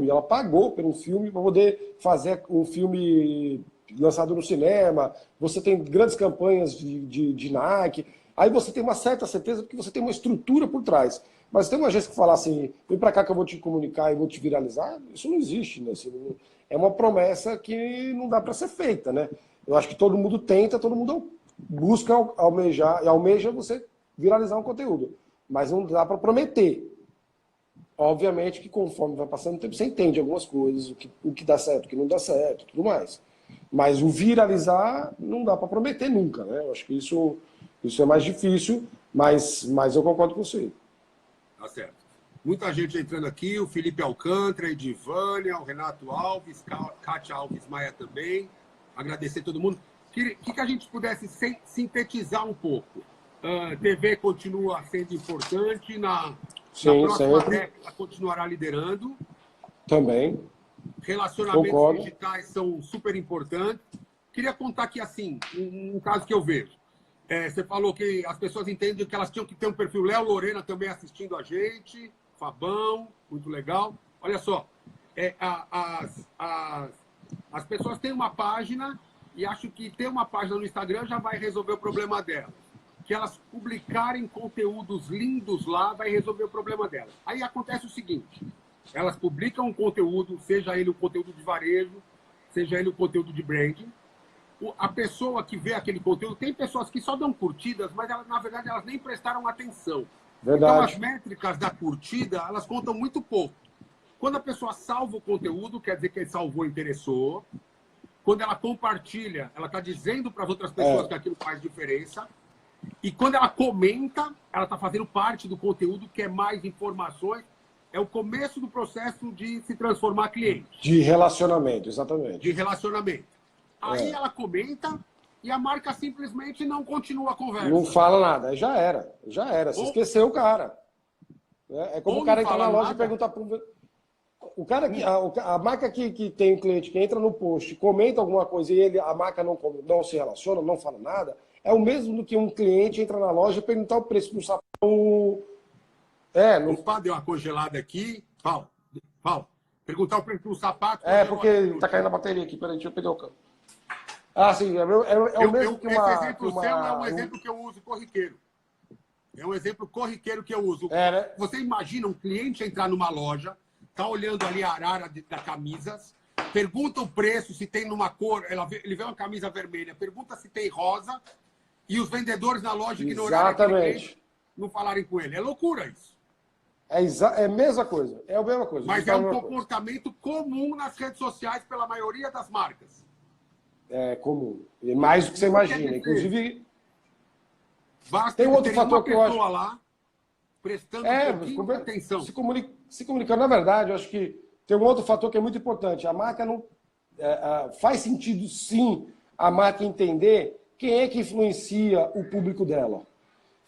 ela pagou por um filme para poder fazer um filme lançado no cinema. Você tem grandes campanhas de Nike. Aí você tem uma certa certeza porque você tem uma estrutura por trás. Mas tem uma gente que fala assim, vem para cá que eu vou te comunicar e vou te viralizar, isso não existe, né? É uma promessa que não dá para ser feita, né? Eu acho que todo mundo tenta, todo mundo busca almejar, e almeja você viralizar um conteúdo. Mas não dá para prometer. Obviamente que conforme vai passando o tempo, você entende algumas coisas, o que dá certo, o que não dá certo, tudo mais. Mas o viralizar não dá para prometer nunca, né? Eu acho que isso é mais difícil, mas eu concordo com você. Tá certo. Muita gente entrando aqui, o Felipe Alcântara, Edivânia, o Renato Alves, Kátia Alves Maia também. Agradecer a todo mundo. Que a gente pudesse sintetizar um pouco. TV continua sendo importante, na Sim, próxima sempre. década continuará liderando. Também. Relacionamentos Concordo. digitais são super importantes. Queria contar aqui, assim, um caso que eu vejo. Você falou que as pessoas entendem que elas tinham que ter um perfil. Léo Lorena também assistindo a gente. Fabão, muito legal. Olha só, as pessoas têm uma página e acham que ter uma página no Instagram já vai resolver o problema delas. Que elas publicarem conteúdos lindos lá vai resolver o problema delas. Aí acontece o seguinte, elas publicam um conteúdo, seja ele o conteúdo de varejo, seja ele o conteúdo de branding. A pessoa que vê aquele conteúdo, tem pessoas que só dão curtidas, mas elas, na verdade elas nem prestaram atenção. Então as Verdade. métricas da curtida, elas contam muito pouco. Quando a pessoa salva o conteúdo, quer dizer que ele salvou e interessou. Quando ela compartilha, ela está dizendo para as outras pessoas que aquilo faz diferença. E quando ela comenta, ela está fazendo parte do conteúdo, que é mais informações. É o começo do processo de se transformar cliente. De relacionamento, exatamente. De relacionamento. Aí ela comenta e a marca simplesmente não continua a conversa. Não fala nada, já era. Você esqueceu o cara. É como o cara entrar na loja e perguntar para o cara a marca que tem um cliente que entra no post, comenta alguma coisa e a marca não se relaciona, não fala nada, é o mesmo do que um cliente entra na loja e perguntar o preço do sapato. Opa, deu uma congelada aqui. Fala. Perguntar o preço do sapato. Porque tá caindo a bateria aqui, peraí, deixa eu pegar o campo. Sim, é o mesmo que uma... Esse exemplo seu é um exemplo que eu uso corriqueiro. É um exemplo corriqueiro que eu uso. né? Você imagina um cliente entrar numa loja, tá olhando ali a arara da camisas, pergunta o preço, se tem numa cor, ele vê uma camisa vermelha, pergunta se tem rosa, e os vendedores na loja ignorarem aquele cliente, não falarem com ele. É loucura isso. É a mesma coisa. É a mesma coisa. Mas é um comportamento comum nas redes sociais pela maioria das marcas. É comum. E mais do que você imagina. Inclusive, basta tem outro fator que eu acho... lá prestando um pouquinho de atenção. Se comunicando. Na verdade, eu acho que tem um outro fator que é muito importante. A marca não... faz sentido, sim, a marca entender quem é que influencia o público dela.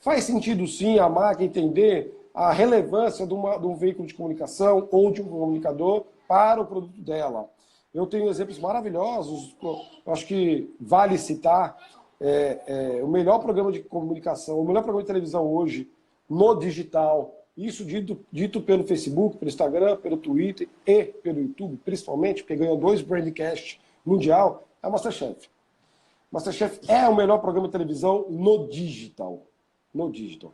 Faz sentido, sim, a marca entender a relevância de um veículo de comunicação ou de um comunicador para o produto dela. Eu tenho exemplos maravilhosos, eu acho que vale citar o melhor programa de comunicação, o melhor programa de televisão hoje no digital, isso dito pelo Facebook, pelo Instagram, pelo Twitter e pelo YouTube, principalmente, porque ganhou 2 Brandcast mundial, é o MasterChef. MasterChef é o melhor programa de televisão no digital. No digital.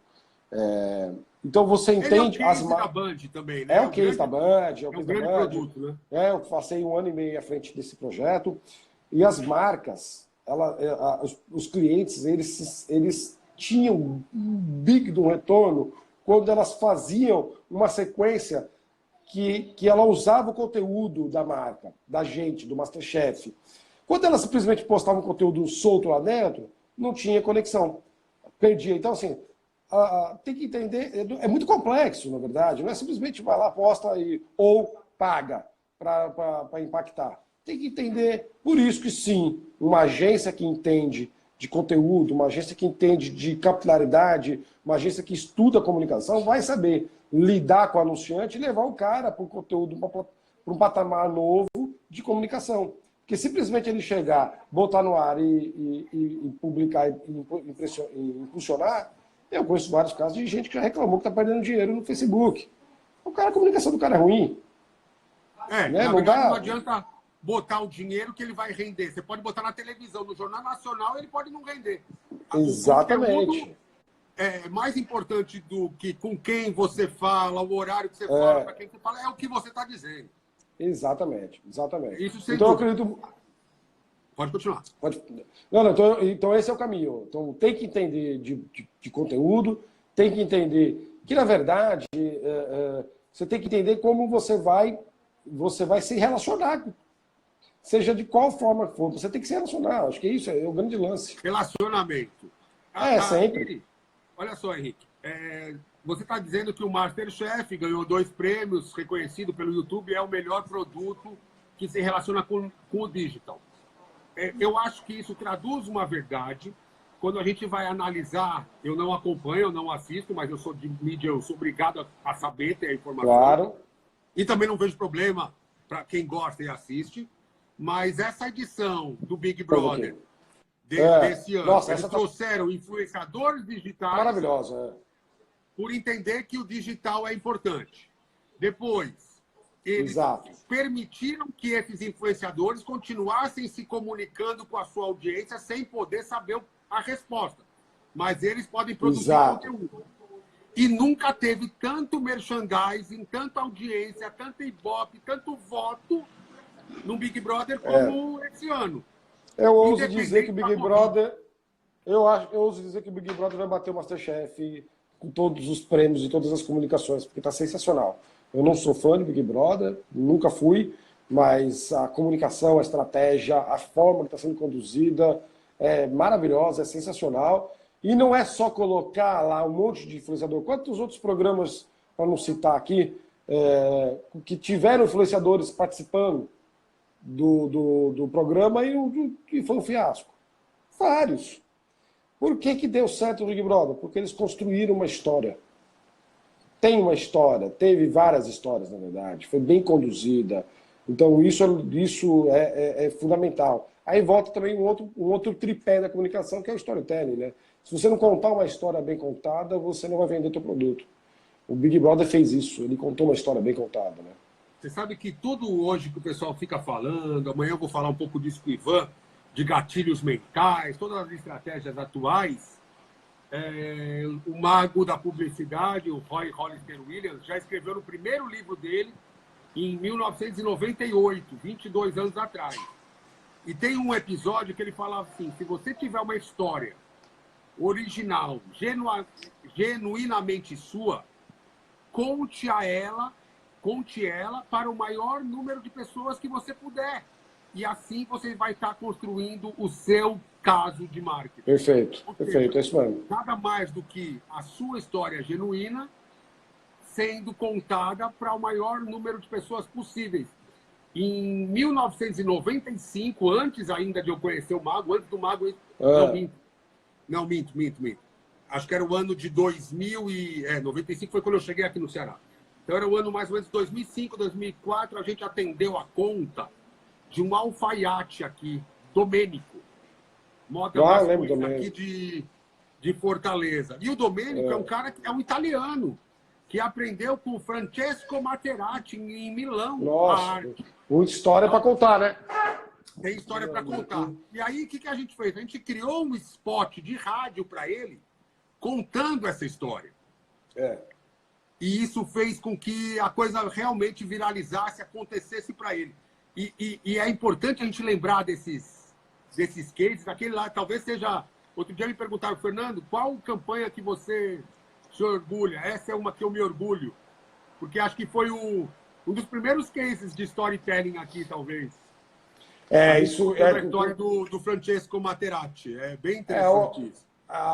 Então você Ele é o entende case da Band também, né? É o case da Band, é o um case da grande Band. produto, né? Eu passei 1 ano e meio à frente desse projeto. E as marcas, os clientes, eles tinham um big do retorno quando elas faziam uma sequência que ela usava o conteúdo da marca, da gente, do MasterChef. Quando ela simplesmente postava um conteúdo solto lá dentro, não tinha conexão. Perdia. Então, assim, tem que entender, é muito complexo, na verdade, não é simplesmente vai lá, posta ou paga para impactar. Tem que entender, por isso que sim, uma agência que entende de conteúdo, uma agência que entende de capilaridade, uma agência que estuda comunicação, vai saber lidar com o anunciante e levar o cara para um conteúdo, para um patamar novo de comunicação. Porque simplesmente ele chegar, botar no ar e publicar e impulsionar, eu conheço vários casos de gente que já reclamou que está perdendo dinheiro no Facebook. A comunicação do cara é ruim. Né? Na verdade, não adianta botar o dinheiro que ele vai render. Você pode botar na televisão, no Jornal Nacional, ele pode não render. Exatamente. É mais importante do que com quem você fala, o horário que você fala, para quem você fala, é o que você está dizendo. Exatamente. Isso sem então dúvida. Eu acredito. Pode continuar. Então esse é o caminho. Então tem que entender de conteúdo, tem que entender que, na verdade, você tem que entender como você vai se relacionar. Seja de qual forma for, você tem que se relacionar. Acho que isso é o grande lance. Relacionamento. Sempre. Olha só, Henrique. Você está dizendo que o MasterChef ganhou 2 prêmios, reconhecido pelo YouTube, é o melhor produto que se relaciona com o digital. Eu acho que isso traduz uma verdade. Quando a gente vai analisar, eu não acompanho, eu não assisto, mas eu sou de mídia, eu sou obrigado a saber, ter a informação. Claro. E também não vejo problema para quem gosta e assiste. Mas essa edição do Big Brother desse ano, eles trouxeram influenciadores digitais. Maravilhosa, por entender que o digital é importante. Depois, eles permitiram que esses influenciadores continuassem se comunicando com a sua audiência sem poder saber a resposta. Mas eles podem produzir conteúdo. E nunca teve tanto merchandising, tanta audiência, tanto ibope, tanto voto no Big Brother como esse ano. Eu ouso dizer que o Big Brother... Eu ouso dizer que o Big Brother vai bater o MasterChef com todos os prêmios e todas as comunicações, porque está sensacional. Eu não sou fã de Big Brother, nunca fui, mas a comunicação, a estratégia, a forma que está sendo conduzida é maravilhosa, é sensacional. E não é só colocar lá um monte de influenciador. Quantos outros programas, para não citar aqui, que tiveram influenciadores participando do programa e foi um fiasco? Vários. Por que deu certo no Big Brother? Porque eles construíram uma história. Tem uma história, teve várias histórias, na verdade, foi bem conduzida. Então, isso é fundamental. Aí volta também um outro tripé da comunicação, que é o storytelling, né? Se você não contar uma história bem contada, você não vai vender seu produto. O Big Brother fez isso, ele contou uma história bem contada, né? Você sabe que tudo hoje que o pessoal fica falando, amanhã eu vou falar um pouco disso com o Ivan, de gatilhos mentais, todas as estratégias atuais, o mago da publicidade, o Roy Hollister Williams, já escreveu no primeiro livro dele, em 1998, 22 anos atrás. E tem um episódio que ele fala assim, se você tiver uma história original, genuinamente sua, conte ela para o maior número de pessoas que você puder. E assim você vai estar construindo o seu caso de marketing. Perfeito, perfeito, é isso mesmo. Nada mais do que a sua história genuína sendo contada para o maior número de pessoas possíveis. Em 1995, antes ainda de eu conhecer o Mago, antes do Mago... Não, minto. Acho que era o ano de 95 foi quando eu cheguei aqui no Ceará. Então era o ano mais ou menos 2005, 2004, a gente atendeu a conta de um alfaiate aqui, Domênico. Aqui de Fortaleza. E o Domênico é um cara que é um italiano, que aprendeu com Francesco Materati em Milão. Nossa, a arte. Muita história para contar, né? Tem história para contar. E aí, o que a gente fez? A gente criou um spot de rádio para ele, contando essa história. É. E isso fez com que a coisa realmente viralizasse, acontecesse para ele. E é importante a gente lembrar desses cases. Aquele lá talvez seja... Outro dia me perguntaram, Fernando, qual campanha que você se orgulha? Essa é uma que eu me orgulho. Porque acho que foi um dos primeiros cases de storytelling aqui, talvez. Isso é a história do Francesco Materati. É bem interessante isso.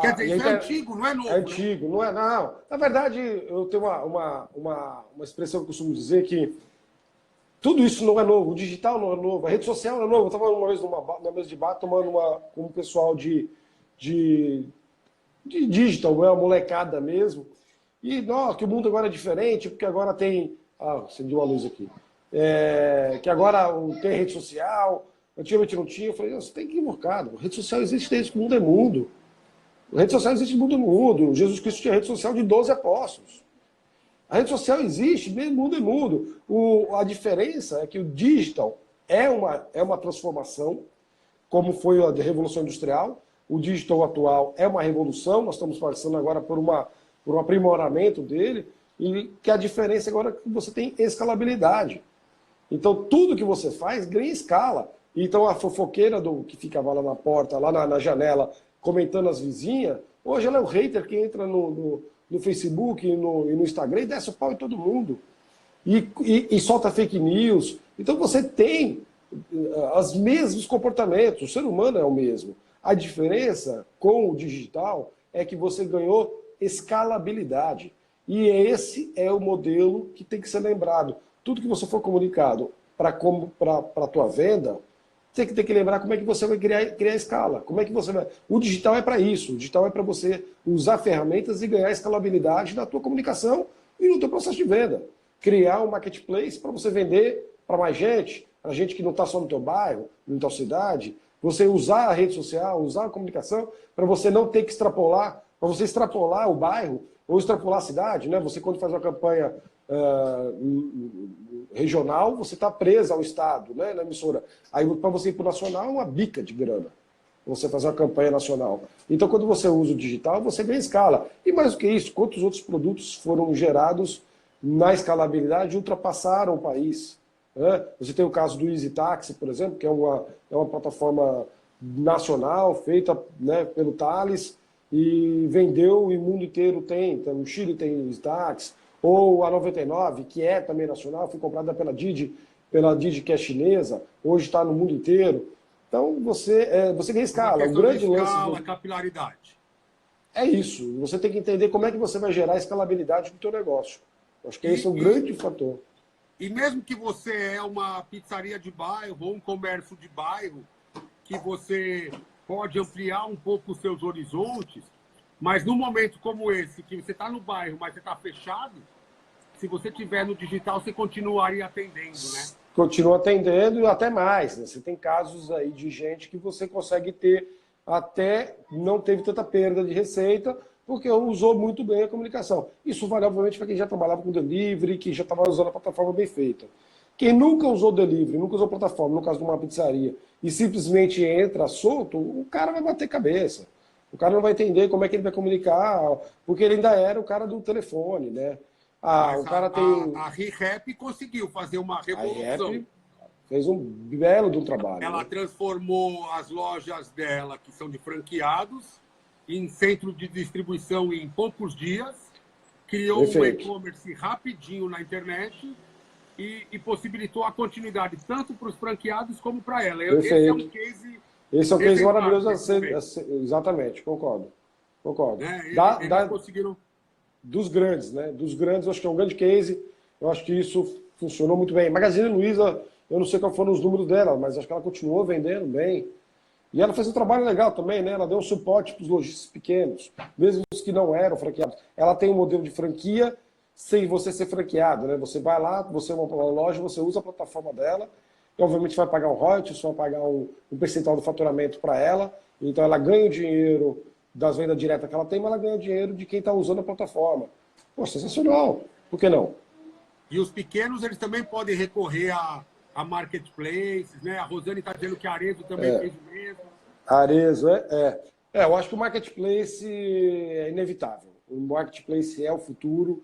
Quer dizer, isso é antigo, não é novo. É antigo, né? Não é, não. Na verdade, eu tenho uma expressão que eu costumo dizer que tudo isso não é novo, o digital não é novo, a rede social não é novo. Eu estava uma vez numa mesa de bar tomando com um pessoal de digital, não é uma molecada mesmo. E, nossa, que o mundo agora é diferente, porque agora tem... Ah, acendi uma luz aqui. Que agora tem rede social, antigamente não tinha. Eu falei, você tem que ir equivocado. Rede social existe desde que o mundo é mundo. A rede social existe no mundo. Jesus Cristo tinha rede social de 12 apóstolos. A rede social existe, mesmo mundo é mundo. A diferença é que o digital é uma transformação, como foi a Revolução Industrial. O digital atual é uma revolução, nós estamos passando agora por um aprimoramento dele, e que a diferença agora é que você tem escalabilidade. Então, tudo que você faz ganha escala. Então, a fofoqueira que ficava lá na porta, lá na janela, comentando as vizinhas, hoje ela é o hater que entra no Facebook e no Instagram e desce o pau em todo mundo. E solta fake news. Então, você tem os mesmos comportamentos. O ser humano é o mesmo. A diferença com o digital é que você ganhou escalabilidade. E esse é o modelo que tem que ser lembrado. Tudo que você for comunicado para a tua venda, você tem que lembrar como é que você vai criar escala. Como é que você vai... O digital é para isso. O digital é para você usar ferramentas e ganhar escalabilidade na tua comunicação e no teu processo de venda. Criar um marketplace para você vender para mais gente, para gente que não está só no teu bairro, na tua cidade. Você usar a rede social, usar a comunicação para você não ter que extrapolar, para você extrapolar o bairro ou extrapolar a cidade, né? Você, quando faz uma campanha regional, você está preso ao Estado, né, na emissora. Aí, para você ir para o nacional, é uma bica de grana. Você fazer uma campanha nacional. Então, quando você usa o digital, você ganha escala. E mais do que isso, quantos outros produtos foram gerados na escalabilidade e ultrapassaram o país? Né? Você tem o caso do Easy Taxi, por exemplo, que é uma plataforma nacional feita, né, pelo Thales, e vendeu e o mundo inteiro tem. Então, no Chile tem Easy Taxi, ou a 99, que é também nacional, foi comprada pela Didi, que é chinesa, hoje está no mundo inteiro. Então, você ganha escala. O grande lance... capilaridade. É isso. Você tem que entender como é que você vai gerar escalabilidade do teu negócio. Acho que esse é um grande fator. E mesmo que você é uma pizzaria de bairro ou um comércio de bairro, que você pode ampliar um pouco os seus horizontes, mas num momento como esse, que você está no bairro, mas você está fechado, se você estiver no digital, você continuaria atendendo, né? Continua atendendo e até mais. Né? Você tem casos aí de gente que você consegue ter até não teve tanta perda de receita, porque usou muito bem a comunicação. Isso vale, obviamente, para quem já trabalhava com delivery, que já estava usando a plataforma bem feita. Quem nunca usou delivery, nunca usou plataforma, no caso de uma pizzaria, e simplesmente entra solto, o cara vai bater cabeça. O cara não vai entender como é que ele vai comunicar, porque ele ainda era o cara do telefone, né? Mas o cara tem... A ReHap conseguiu fazer uma revolução. A ReHap fez um belo de um trabalho. Ela transformou as lojas dela, que são de franqueados, em centro de distribuição em poucos dias, criou um e-commerce rapidinho na internet e possibilitou a continuidade tanto para os franqueados como para ela. Esse é um case... Esse é um case maravilhoso exatamente, concordo. Eles conseguiram... Dos grandes, né? Dos grandes, eu acho que é um grande case. Eu acho que isso funcionou muito bem. Magazine Luiza, eu não sei quais foram os números dela, mas acho que ela continuou vendendo bem. E ela fez um trabalho legal também, né? Ela deu um suporte para os lojistas pequenos, mesmo os que não eram franqueados. Ela tem um modelo de franquia sem você ser franqueado, né? Você vai lá, você é uma loja, você usa a plataforma dela, e obviamente vai pagar um royalties, vai pagar um percentual do faturamento para ela, então ela ganha o dinheiro das vendas diretas que ela tem, mas ela ganha o dinheiro de quem está usando a plataforma. Pô, sensacional. Por que não? E os pequenos, eles também podem recorrer a marketplaces, né? A Rosane está dizendo que a Arezzo também fez o mesmo. A Arezzo, eu acho que o marketplace é inevitável. O marketplace é o futuro,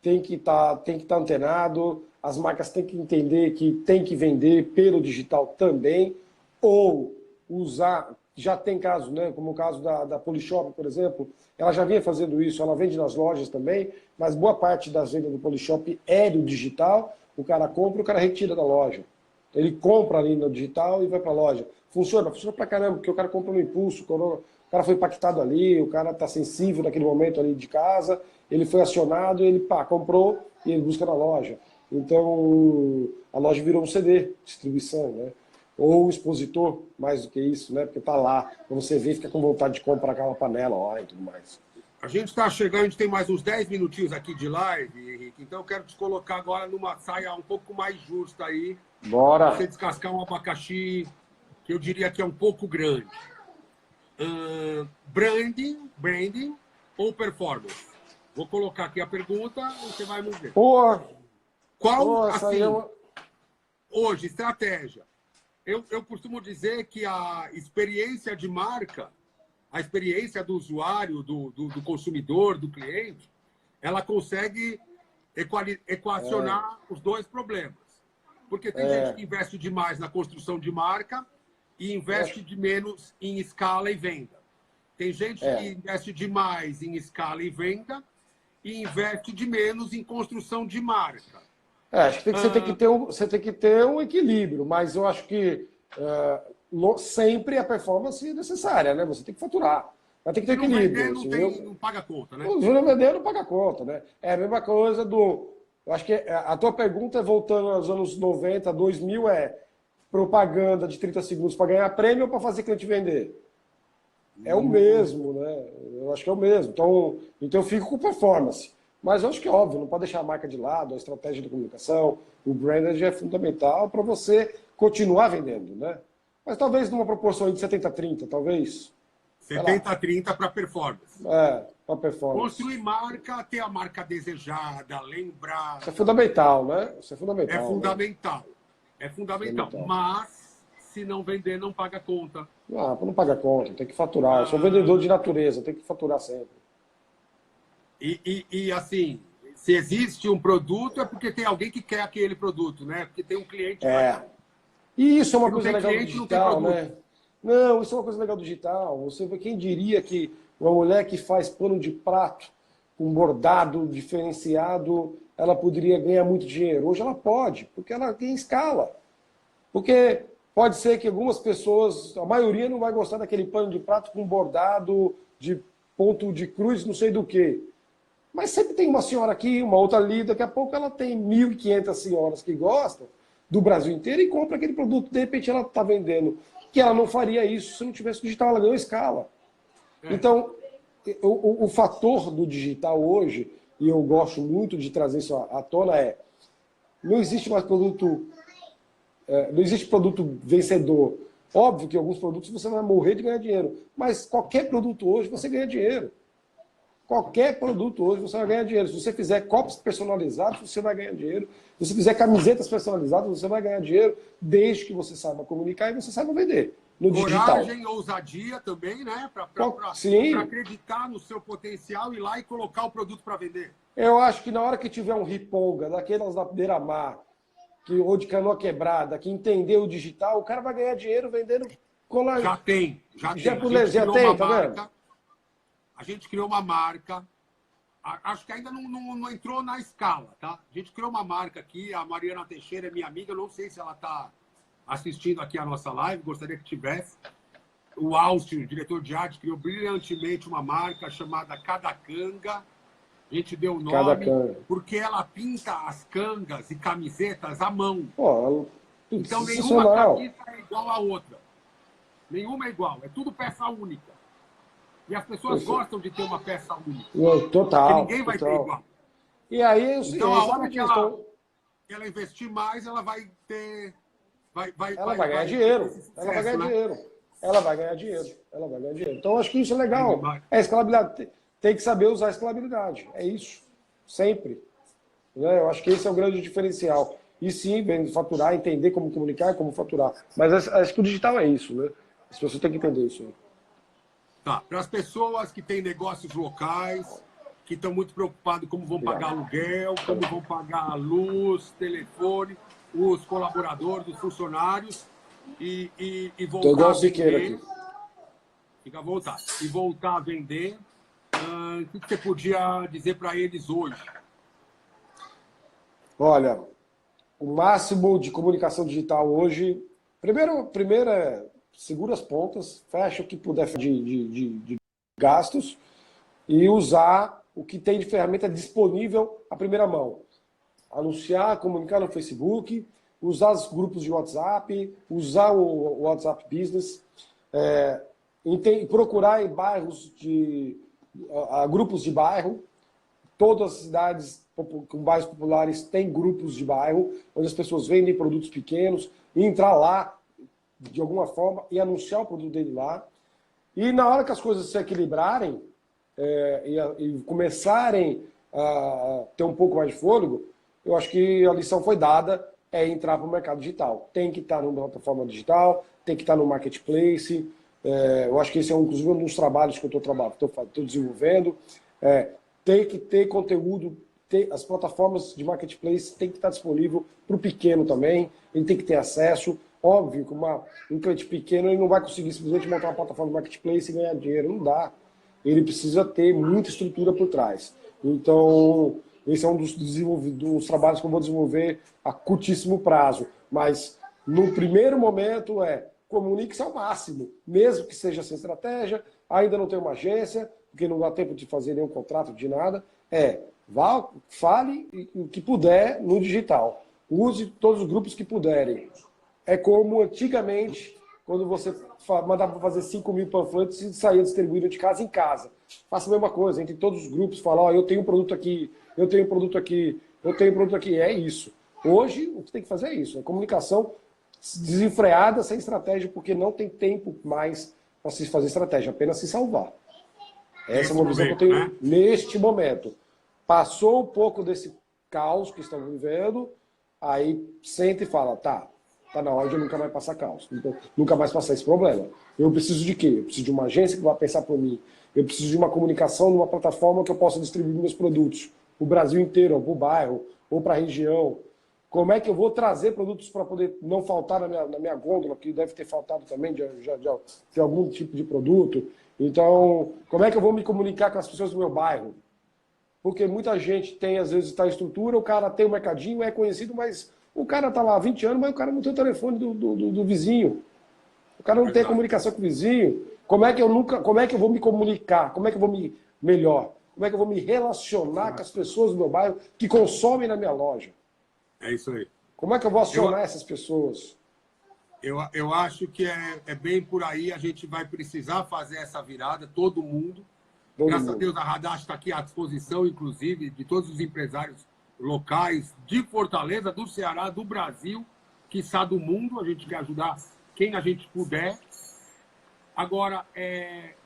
tem que tá antenado, as marcas têm que entender que tem que vender pelo digital também, ou usar, já tem casos, né, como o caso da Polishop, por exemplo, ela já vinha fazendo isso, ela vende nas lojas também, mas boa parte das vendas do Polishop é do digital, o cara compra, o cara retira da loja. Ele compra ali no digital e vai para a loja. Funciona pra caramba, porque o cara compra no impulso, o cara foi impactado ali, o cara está sensível naquele momento ali de casa, ele foi acionado, ele comprou e ele busca na loja. Então, a loja virou um CD, distribuição, né? Ou um expositor, mais do que isso, né? Porque tá lá, quando você vê, fica com vontade de comprar aquela panela, ó, e tudo mais. A gente está chegando, a gente tem mais uns 10 minutinhos aqui de live, Henrique, então eu quero te colocar agora numa saia um pouco mais justa aí. Bora! Você descascar um abacaxi que eu diria que é um pouco grande. Branding ou performance? Vou colocar aqui a pergunta e você vai me ver. Pô! Qual, assim, hoje, estratégia? Eu costumo dizer que a experiência de marca, a experiência do usuário, do consumidor, do cliente, ela consegue equacionar os dois problemas. Porque tem gente que investe demais na construção de marca e investe de menos em escala e venda. Tem gente que investe demais em escala e venda e investe de menos em construção de marca. Acho que você tem que ter um equilíbrio, mas eu acho que sempre a performance é necessária, né? Você tem que faturar. Mas tem que ter equilíbrio. Não paga conta, né? Se não vender, não paga conta, né? É a mesma coisa do... Eu acho que a tua pergunta, voltando aos anos 90, 2000, é propaganda de 30 segundos para ganhar prêmio ou para fazer cliente vender? É o mesmo, né? Eu acho que é o mesmo. Então eu fico com performance. Mas eu acho que é óbvio, não pode deixar a marca de lado, a estratégia de comunicação, o branding é fundamental para você continuar vendendo, né? Mas talvez numa proporção de 70-30, talvez. 70-30 para performance. Para performance. Construir marca, ter a marca desejada, lembrar. Isso é fundamental, né? Isso é fundamental. É fundamental. Né? É fundamental. Mas, se não vender, não paga conta. Não paga conta, tem que faturar. Eu sou vendedor de natureza, tem que faturar sempre. E assim, se existe um produto, é porque tem alguém que quer aquele produto, né? Porque tem um cliente. E isso é uma coisa legal do digital, né? Não, isso é uma coisa legal do digital. Você vê, quem diria que uma mulher que faz pano de prato com bordado diferenciado, ela poderia ganhar muito dinheiro. Hoje ela pode, porque ela tem escala. Porque pode ser que algumas pessoas, a maioria não vai gostar daquele pano de prato com bordado de ponto de cruz, não sei do que. Mas sempre tem uma senhora aqui, uma outra ali, daqui a pouco ela tem 1.500 senhoras que gostam do Brasil inteiro e compra aquele produto. De repente ela está vendendo. Que ela não faria isso se não tivesse digital, ela ganhou escala. Então, o fator do digital hoje, e eu gosto muito de trazer isso à tona, não existe mais produto, não existe produto vencedor. Óbvio que alguns produtos você vai morrer de ganhar dinheiro, mas qualquer produto hoje você ganha dinheiro. Qualquer produto hoje você vai ganhar dinheiro. Se você fizer copos personalizados, você vai ganhar dinheiro. Se você fizer camisetas personalizadas, você vai ganhar dinheiro, desde que você saiba comunicar e você saiba vender no digital. Coragem e ousadia também, né? Para acreditar no seu potencial e ir lá e colocar o produto para vender. Eu acho que na hora que tiver um riponga, daquelas da beira-mar, ou de canoa quebrada, que entender o digital, o cara vai ganhar dinheiro vendendo colar. Já tem. Já tem, tá vendo? A gente criou uma marca, acho que ainda não entrou na escala, tá? A gente criou uma marca aqui, a Mariana Teixeira é minha amiga, eu não sei se ela está assistindo aqui a nossa live, gostaria que tivesse. O Austin, o diretor de arte, criou brilhantemente uma marca chamada Cada Canga. A gente deu o nome porque ela pinta as cangas e camisetas à mão. Então nenhuma camisa é igual à outra. Nenhuma é igual, é tudo peça única. E as pessoas gostam de ter uma peça única. Total. Porque ninguém vai ter igual. E aí, então, a hora que ela investir mais, ela vai ter... ela vai ganhar dinheiro. Ela vai ganhar dinheiro. Ela vai ganhar dinheiro. Ela vai ganhar dinheiro. Então, acho que isso é legal. É escalabilidade. Tem que saber usar a escalabilidade. É isso. Sempre. Né? Eu acho que esse é o grande diferencial. E sim, vem faturar, entender como comunicar e como faturar. Mas acho que o digital é isso, né? As pessoas têm que entender isso aí. Tá, para as pessoas que têm negócios locais, que estão muito preocupados como vão Obrigado. pagar aluguel, como vão pagar a luz, telefone, os colaboradores, os funcionários e Tô igual voltar a o Siqueira vender. aqui. Fica à vontade. E voltar a vender. O que você podia dizer para eles hoje? Olha, o máximo de comunicação digital hoje, primeiro é segura as pontas, fecha o que puder de gastos e usar o que tem de ferramenta disponível à primeira mão. Anunciar, comunicar no Facebook, usar os grupos de WhatsApp, usar o WhatsApp Business, procurar em bairros grupos de bairro. Todas as cidades com bairros populares têm grupos de bairro, onde as pessoas vendem produtos pequenos, e entrar lá, de alguma forma, e anunciar o produto dele lá. E na hora que as coisas se equilibrarem e começarem a ter um pouco mais de fôlego, eu acho que a lição foi dada, é entrar para o mercado digital. Tem que estar numa plataforma digital, tem que estar no marketplace. Eu acho que esse é, inclusive, um dos trabalhos que eu estou desenvolvendo. Tem que ter conteúdo, as plataformas de marketplace tem que estar disponível para o pequeno também, ele tem que ter acesso. Óbvio que um cliente pequeno ele não vai conseguir simplesmente montar uma plataforma de marketplace e ganhar dinheiro, não dá. Ele precisa ter muita estrutura por trás. Então, esse é um dos trabalhos que eu vou desenvolver a curtíssimo prazo. Mas, no primeiro momento, comunique-se ao máximo, mesmo que seja sem estratégia, ainda não tem uma agência, porque não dá tempo de fazer nenhum contrato de nada. Fale o que puder no digital. Use todos os grupos que puderem. É como antigamente, quando você mandava fazer 5.000 panfletos e saía distribuindo de casa em casa. Faça a mesma coisa, entre todos os grupos, fala, eu tenho um produto aqui, eu tenho um produto aqui, eu tenho um produto aqui. É isso. Hoje, o que tem que fazer é isso. É comunicação desenfreada, sem estratégia, porque não tem tempo mais para se fazer estratégia, apenas se salvar. Essa é uma visão que eu tenho neste momento. Passou um pouco desse caos que estamos vivendo, aí senta e fala, tá na hora de eu nunca mais passar caos, nunca mais passar esse problema. Eu preciso de quê? Eu preciso de uma agência que vai pensar por mim. Eu preciso de uma comunicação numa plataforma que eu possa distribuir meus produtos para o Brasil inteiro, ou para o bairro, ou para a região. Como é que eu vou trazer produtos para poder não faltar na minha gôndola, que deve ter faltado também de algum tipo de produto. Então, como é que eu vou me comunicar com as pessoas do meu bairro? Porque muita gente tem, às vezes, está em estrutura, o cara tem um mercadinho, é conhecido, mas o cara está lá há 20 anos, mas o cara não tem o telefone do vizinho. O cara não tem comunicação com o vizinho. Como é que eu vou me comunicar? Como é que eu vou melhor? Como é que eu vou me relacionar com as pessoas do meu bairro que consomem na minha loja? É isso aí. Como é que eu vou acionar essas pessoas? Eu acho que é bem por aí, a gente vai precisar fazer essa virada, todo mundo. Graças a Deus, a Radash está aqui à disposição, inclusive, de todos os empresários locais de Fortaleza, do Ceará, do Brasil, quiçá do mundo. A gente quer ajudar quem a gente puder. Agora,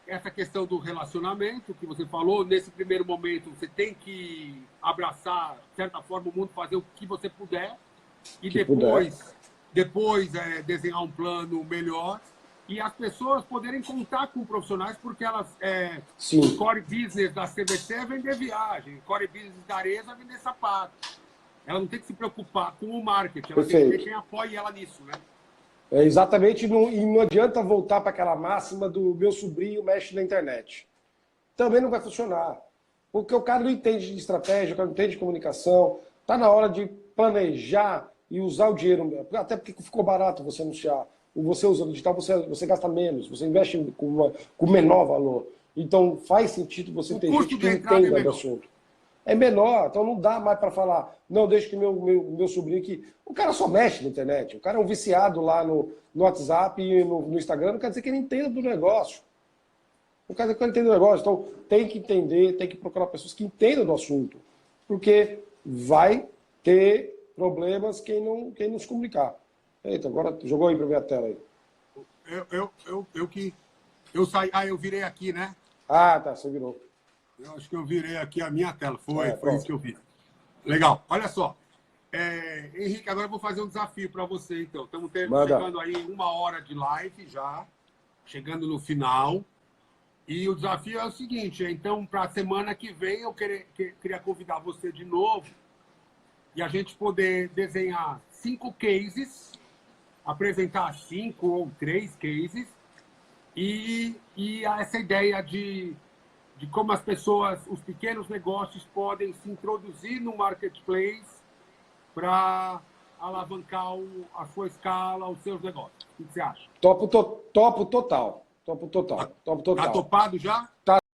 essa questão do relacionamento que você falou, nesse primeiro momento, você tem que abraçar, de certa forma, o mundo, fazer o que você puder. E depois desenhar um plano melhor e as pessoas poderem contar com profissionais, porque elas o core business da CVC é vender viagem, o core business da Arezzo é vender sapato. Ela não tem que se preocupar com o marketing, ela tem que ter quem apoie ela nisso, né? Exatamente, e não adianta voltar para aquela máxima do meu sobrinho mexe na internet. Também não vai funcionar, porque o cara não entende de estratégia, o cara não entende de comunicação. Está na hora de planejar e usar o dinheiro, até porque ficou barato você anunciar. Você usando digital, você gasta menos, você investe com menor valor. Então faz sentido você ter gente que entenda do assunto. É menor, então não dá mais para falar, não, deixa que meu sobrinho aqui. O cara só mexe na internet, o cara é um viciado lá no WhatsApp e no Instagram, não quer dizer que ele entenda do negócio. Não quer dizer que ele entenda do negócio. Então tem que entender, tem que procurar pessoas que entendam do assunto. Porque vai ter problemas quem não se comunicar. Eita, agora jogou aí para ver a tela aí. Eu saí. Eu virei aqui, né? Ah, tá, você virou. Eu acho que eu virei aqui a minha tela. Foi isso que eu vi. Legal. Olha só. Henrique, agora eu vou fazer um desafio para você, então. Estamos chegando aí 1 hora de live já, chegando no final. E o desafio é o seguinte, então, para a semana que vem, eu queria convidar você de novo e a gente poder desenhar 5 cases, apresentar 5 ou 3 cases, e essa ideia de como as pessoas, os pequenos negócios podem se introduzir no marketplace para alavancar a sua escala, os seus negócios. O que você acha? Topo total. Topo total. Tá topado já?